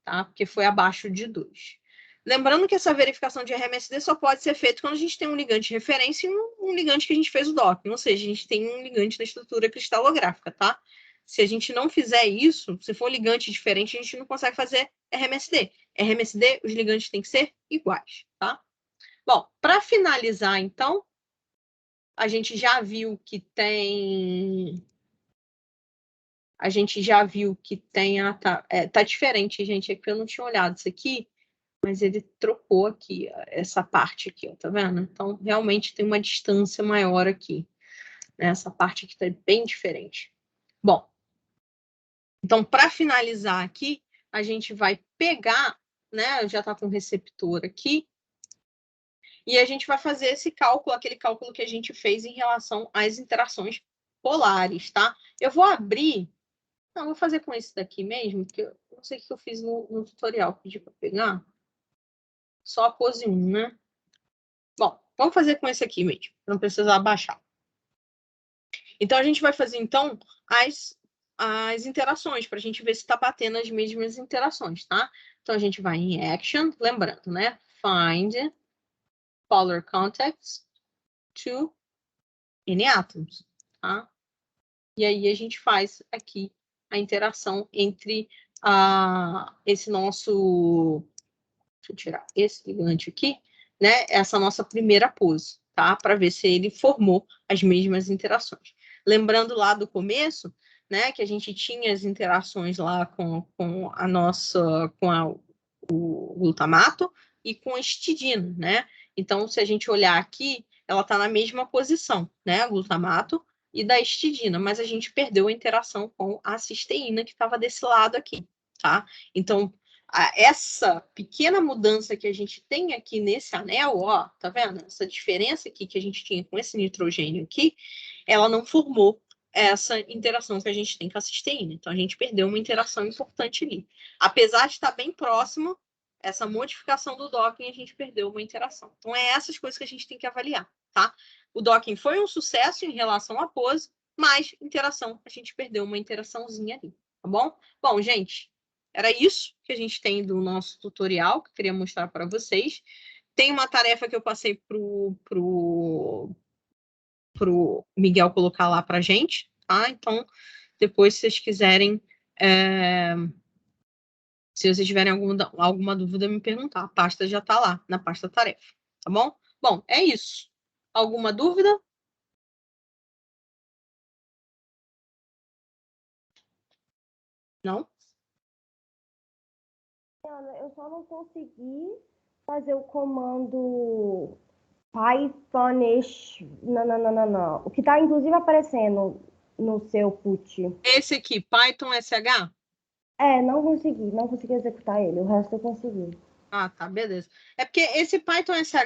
tá? Porque foi abaixo de 2. Lembrando que essa verificação de RMSD só pode ser feita quando a gente tem um ligante de referência e um ligante que a gente fez o docking, ou seja, a gente tem um ligante na estrutura cristalográfica, tá? Se a gente não fizer isso, se for um ligante diferente, a gente não consegue fazer RMSD. RMSD, os ligantes têm que ser iguais, tá? Bom, para finalizar, então, a gente já viu que tem... A gente já viu que tem... tá diferente, gente. É que eu não tinha olhado isso aqui, mas ele trocou aqui, essa parte aqui, ó, tá vendo? Então, realmente tem uma distância maior aqui. Né? Essa parte aqui tá bem diferente. Bom, então, para finalizar aqui, a gente vai pegar, né? Já tá com o receptor aqui, e a gente vai fazer esse cálculo, aquele cálculo que a gente fez em relação às interações polares, tá? Eu vou abrir... Não, vou fazer com esse daqui mesmo, porque eu não sei o que eu fiz no tutorial. Pedi para pegar só a pose 1, né? Bom, vamos fazer com esse aqui mesmo, para não precisar baixar. Então, a gente vai fazer, então, as interações, para a gente ver se está batendo as mesmas interações, tá? Então, a gente vai em Action, lembrando, né? Find Polar Contacts to Any Atoms, tá? E aí, a gente faz aqui a interação entre esse nosso... Deixa eu tirar esse ligante aqui, né? Essa nossa primeira pose, tá? Para ver se ele formou as mesmas interações. Lembrando lá do começo, né? Que a gente tinha as interações lá com o glutamato e com a histidina, né? Então, se a gente olhar aqui, ela está na mesma posição, né? Glutamato e da histidina, mas a gente perdeu a interação com a cisteína que estava desse lado aqui, tá? Então, essa pequena mudança que a gente tem aqui nesse anel, ó, tá vendo? Essa diferença aqui que a gente tinha com esse nitrogênio aqui, ela não formou essa interação que a gente tem com a cisteína. Então, a gente perdeu uma interação importante ali. Apesar de estar bem próximo, essa modificação do docking, a gente perdeu uma interação. Então, é essas coisas que a gente tem que avaliar, tá? O docking foi um sucesso em relação à pose, mas interação, a gente perdeu uma interaçãozinha ali, tá bom? Bom, gente, era isso que a gente tem do nosso tutorial, que eu queria mostrar para vocês. Tem uma tarefa que eu passei pro Miguel colocar lá para a gente, tá? Então, depois, se vocês quiserem, se vocês tiverem alguma dúvida, me perguntar. A pasta já está lá, na pasta tarefa, tá bom? Bom, é isso. Alguma dúvida? Não? Eu só não consegui fazer o comando Pythonish. Não. O que está, inclusive, aparecendo no seu put. Esse aqui, Python SH? Não consegui executar ele. O resto eu consegui. Ah, tá, beleza. É porque esse Python SH,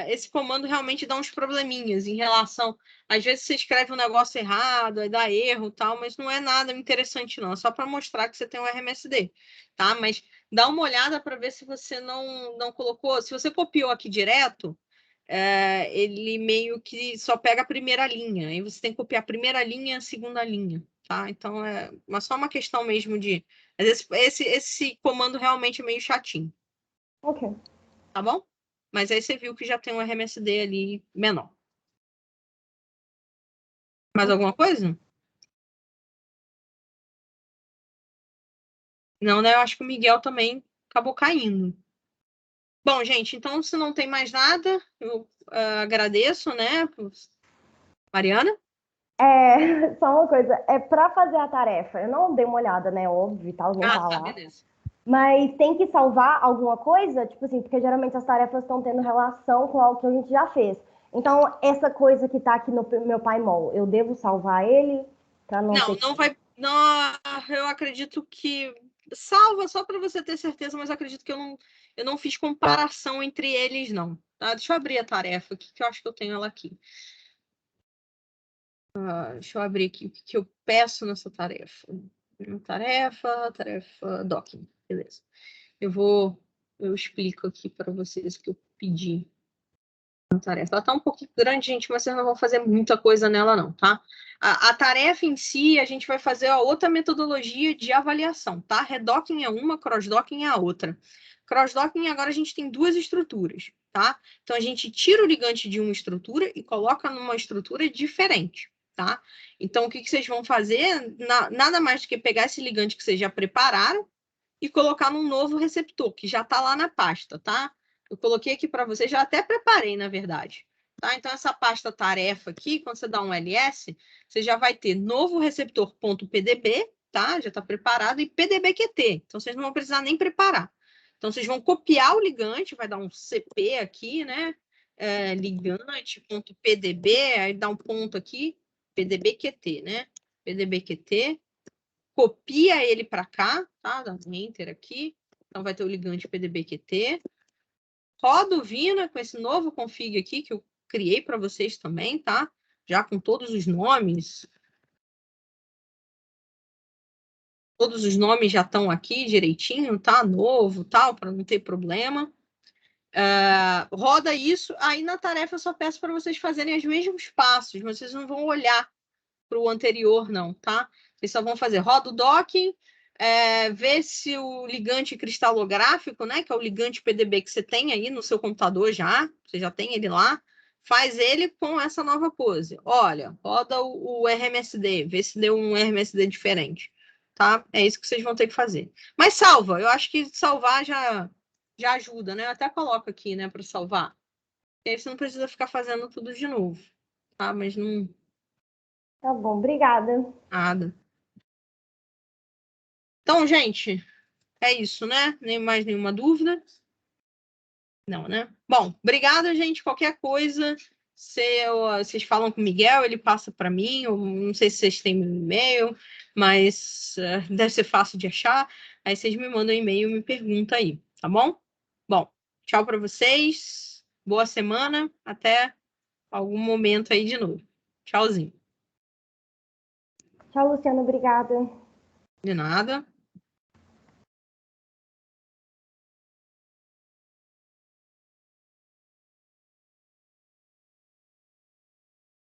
esse comando realmente dá uns probleminhas em relação... Às vezes você escreve um negócio errado, aí dá erro e tal, mas não é nada interessante, não. É só para mostrar que você tem um RMSD, tá? Mas dá uma olhada para ver se você não colocou... Se você copiou aqui direto, ele meio que só pega a primeira linha. Aí você tem que copiar a primeira linha e a segunda linha, tá? Então, só uma questão mesmo de... Às vezes, esse comando realmente é meio chatinho. Ok. Tá bom? Mas aí você viu que já tem um RMSD ali menor. Mais alguma coisa? Não, né? Eu acho que o Miguel também acabou caindo. Bom, gente, então se não tem mais nada, eu agradeço, né? Mariana? Só uma coisa, para fazer a tarefa, eu não dei uma olhada, né? Óbvio e tal, não tá lá. Beleza. Mas tem que salvar alguma coisa? Tipo assim, porque geralmente as tarefas estão tendo relação com algo que a gente já fez. Então, essa coisa que tá aqui no meu PyMol, eu devo salvar ele? Pra não ter Não vai... Não, eu acredito que... Salva só para você ter certeza, mas eu acredito que eu não fiz comparação entre eles, não. Tá? Deixa eu abrir a tarefa aqui, que eu acho que eu tenho ela aqui. Deixa eu abrir aqui o que eu peço nessa tarefa. Tarefa docking. Beleza. Eu explico aqui para vocês o que eu pedi na tarefa. Ela tá um pouquinho grande, gente, mas vocês não vão fazer muita coisa nela, não, tá? A tarefa em si, a gente vai fazer a outra metodologia de avaliação, tá? Redocking é uma, crossdocking é a outra. Crossdocking, agora a gente tem duas estruturas, tá? Então, a gente tira o ligante de uma estrutura e coloca numa estrutura diferente, tá? Então, o que vocês vão fazer? Nada mais do que pegar esse ligante que vocês já prepararam e colocar num novo receptor, que já está lá na pasta, tá? Eu coloquei aqui para vocês, já até preparei, na verdade. Tá? Então, essa pasta tarefa aqui, quando você dá um ls, você já vai ter novo receptor.pdb, tá? Já está preparado, e pdbqt. Então, vocês não vão precisar nem preparar. Então, vocês vão copiar o ligante, vai dar um cp aqui, né? Ligante.pdb, aí dá um ponto aqui, pdbqt, né? pdbqt, copia ele para cá, tá? Dá um enter aqui. Então, vai ter o ligante pdbqt. Roda o Vina com esse novo config aqui, que eu criei para vocês também, tá? Já com todos os nomes. Todos os nomes já estão aqui direitinho, tá? Novo, tal, para não ter problema. Roda isso, aí na tarefa eu só peço para vocês fazerem os mesmos passos, mas vocês não vão olhar para o anterior, não, tá? Vocês só vão fazer roda o docking, ver se o ligante cristalográfico, né, que é o ligante PDB que você tem aí no seu computador já, você já tem ele lá, faz ele com essa nova pose. Olha, roda o RMSD, vê se deu um RMSD diferente, tá? É isso que vocês vão ter que fazer. Mas salva, eu acho que salvar já ajuda, né? Eu até coloco aqui, né, para salvar. E aí você não precisa ficar fazendo tudo de novo, tá? Mas não... Tá bom, obrigada. Nada. Então, gente, é isso, né? Nem mais nenhuma dúvida? Não, né? Bom, obrigada, gente. Qualquer coisa, vocês falam com o Miguel, ele passa para mim. Eu não sei se vocês têm meu e-mail, mas deve ser fácil de achar. Aí vocês me mandam um e-mail e me perguntam aí, tá bom? Bom, tchau para vocês. Boa semana. Até algum momento aí de novo. Tchauzinho. Tchau, Luciano, obrigada. De nada.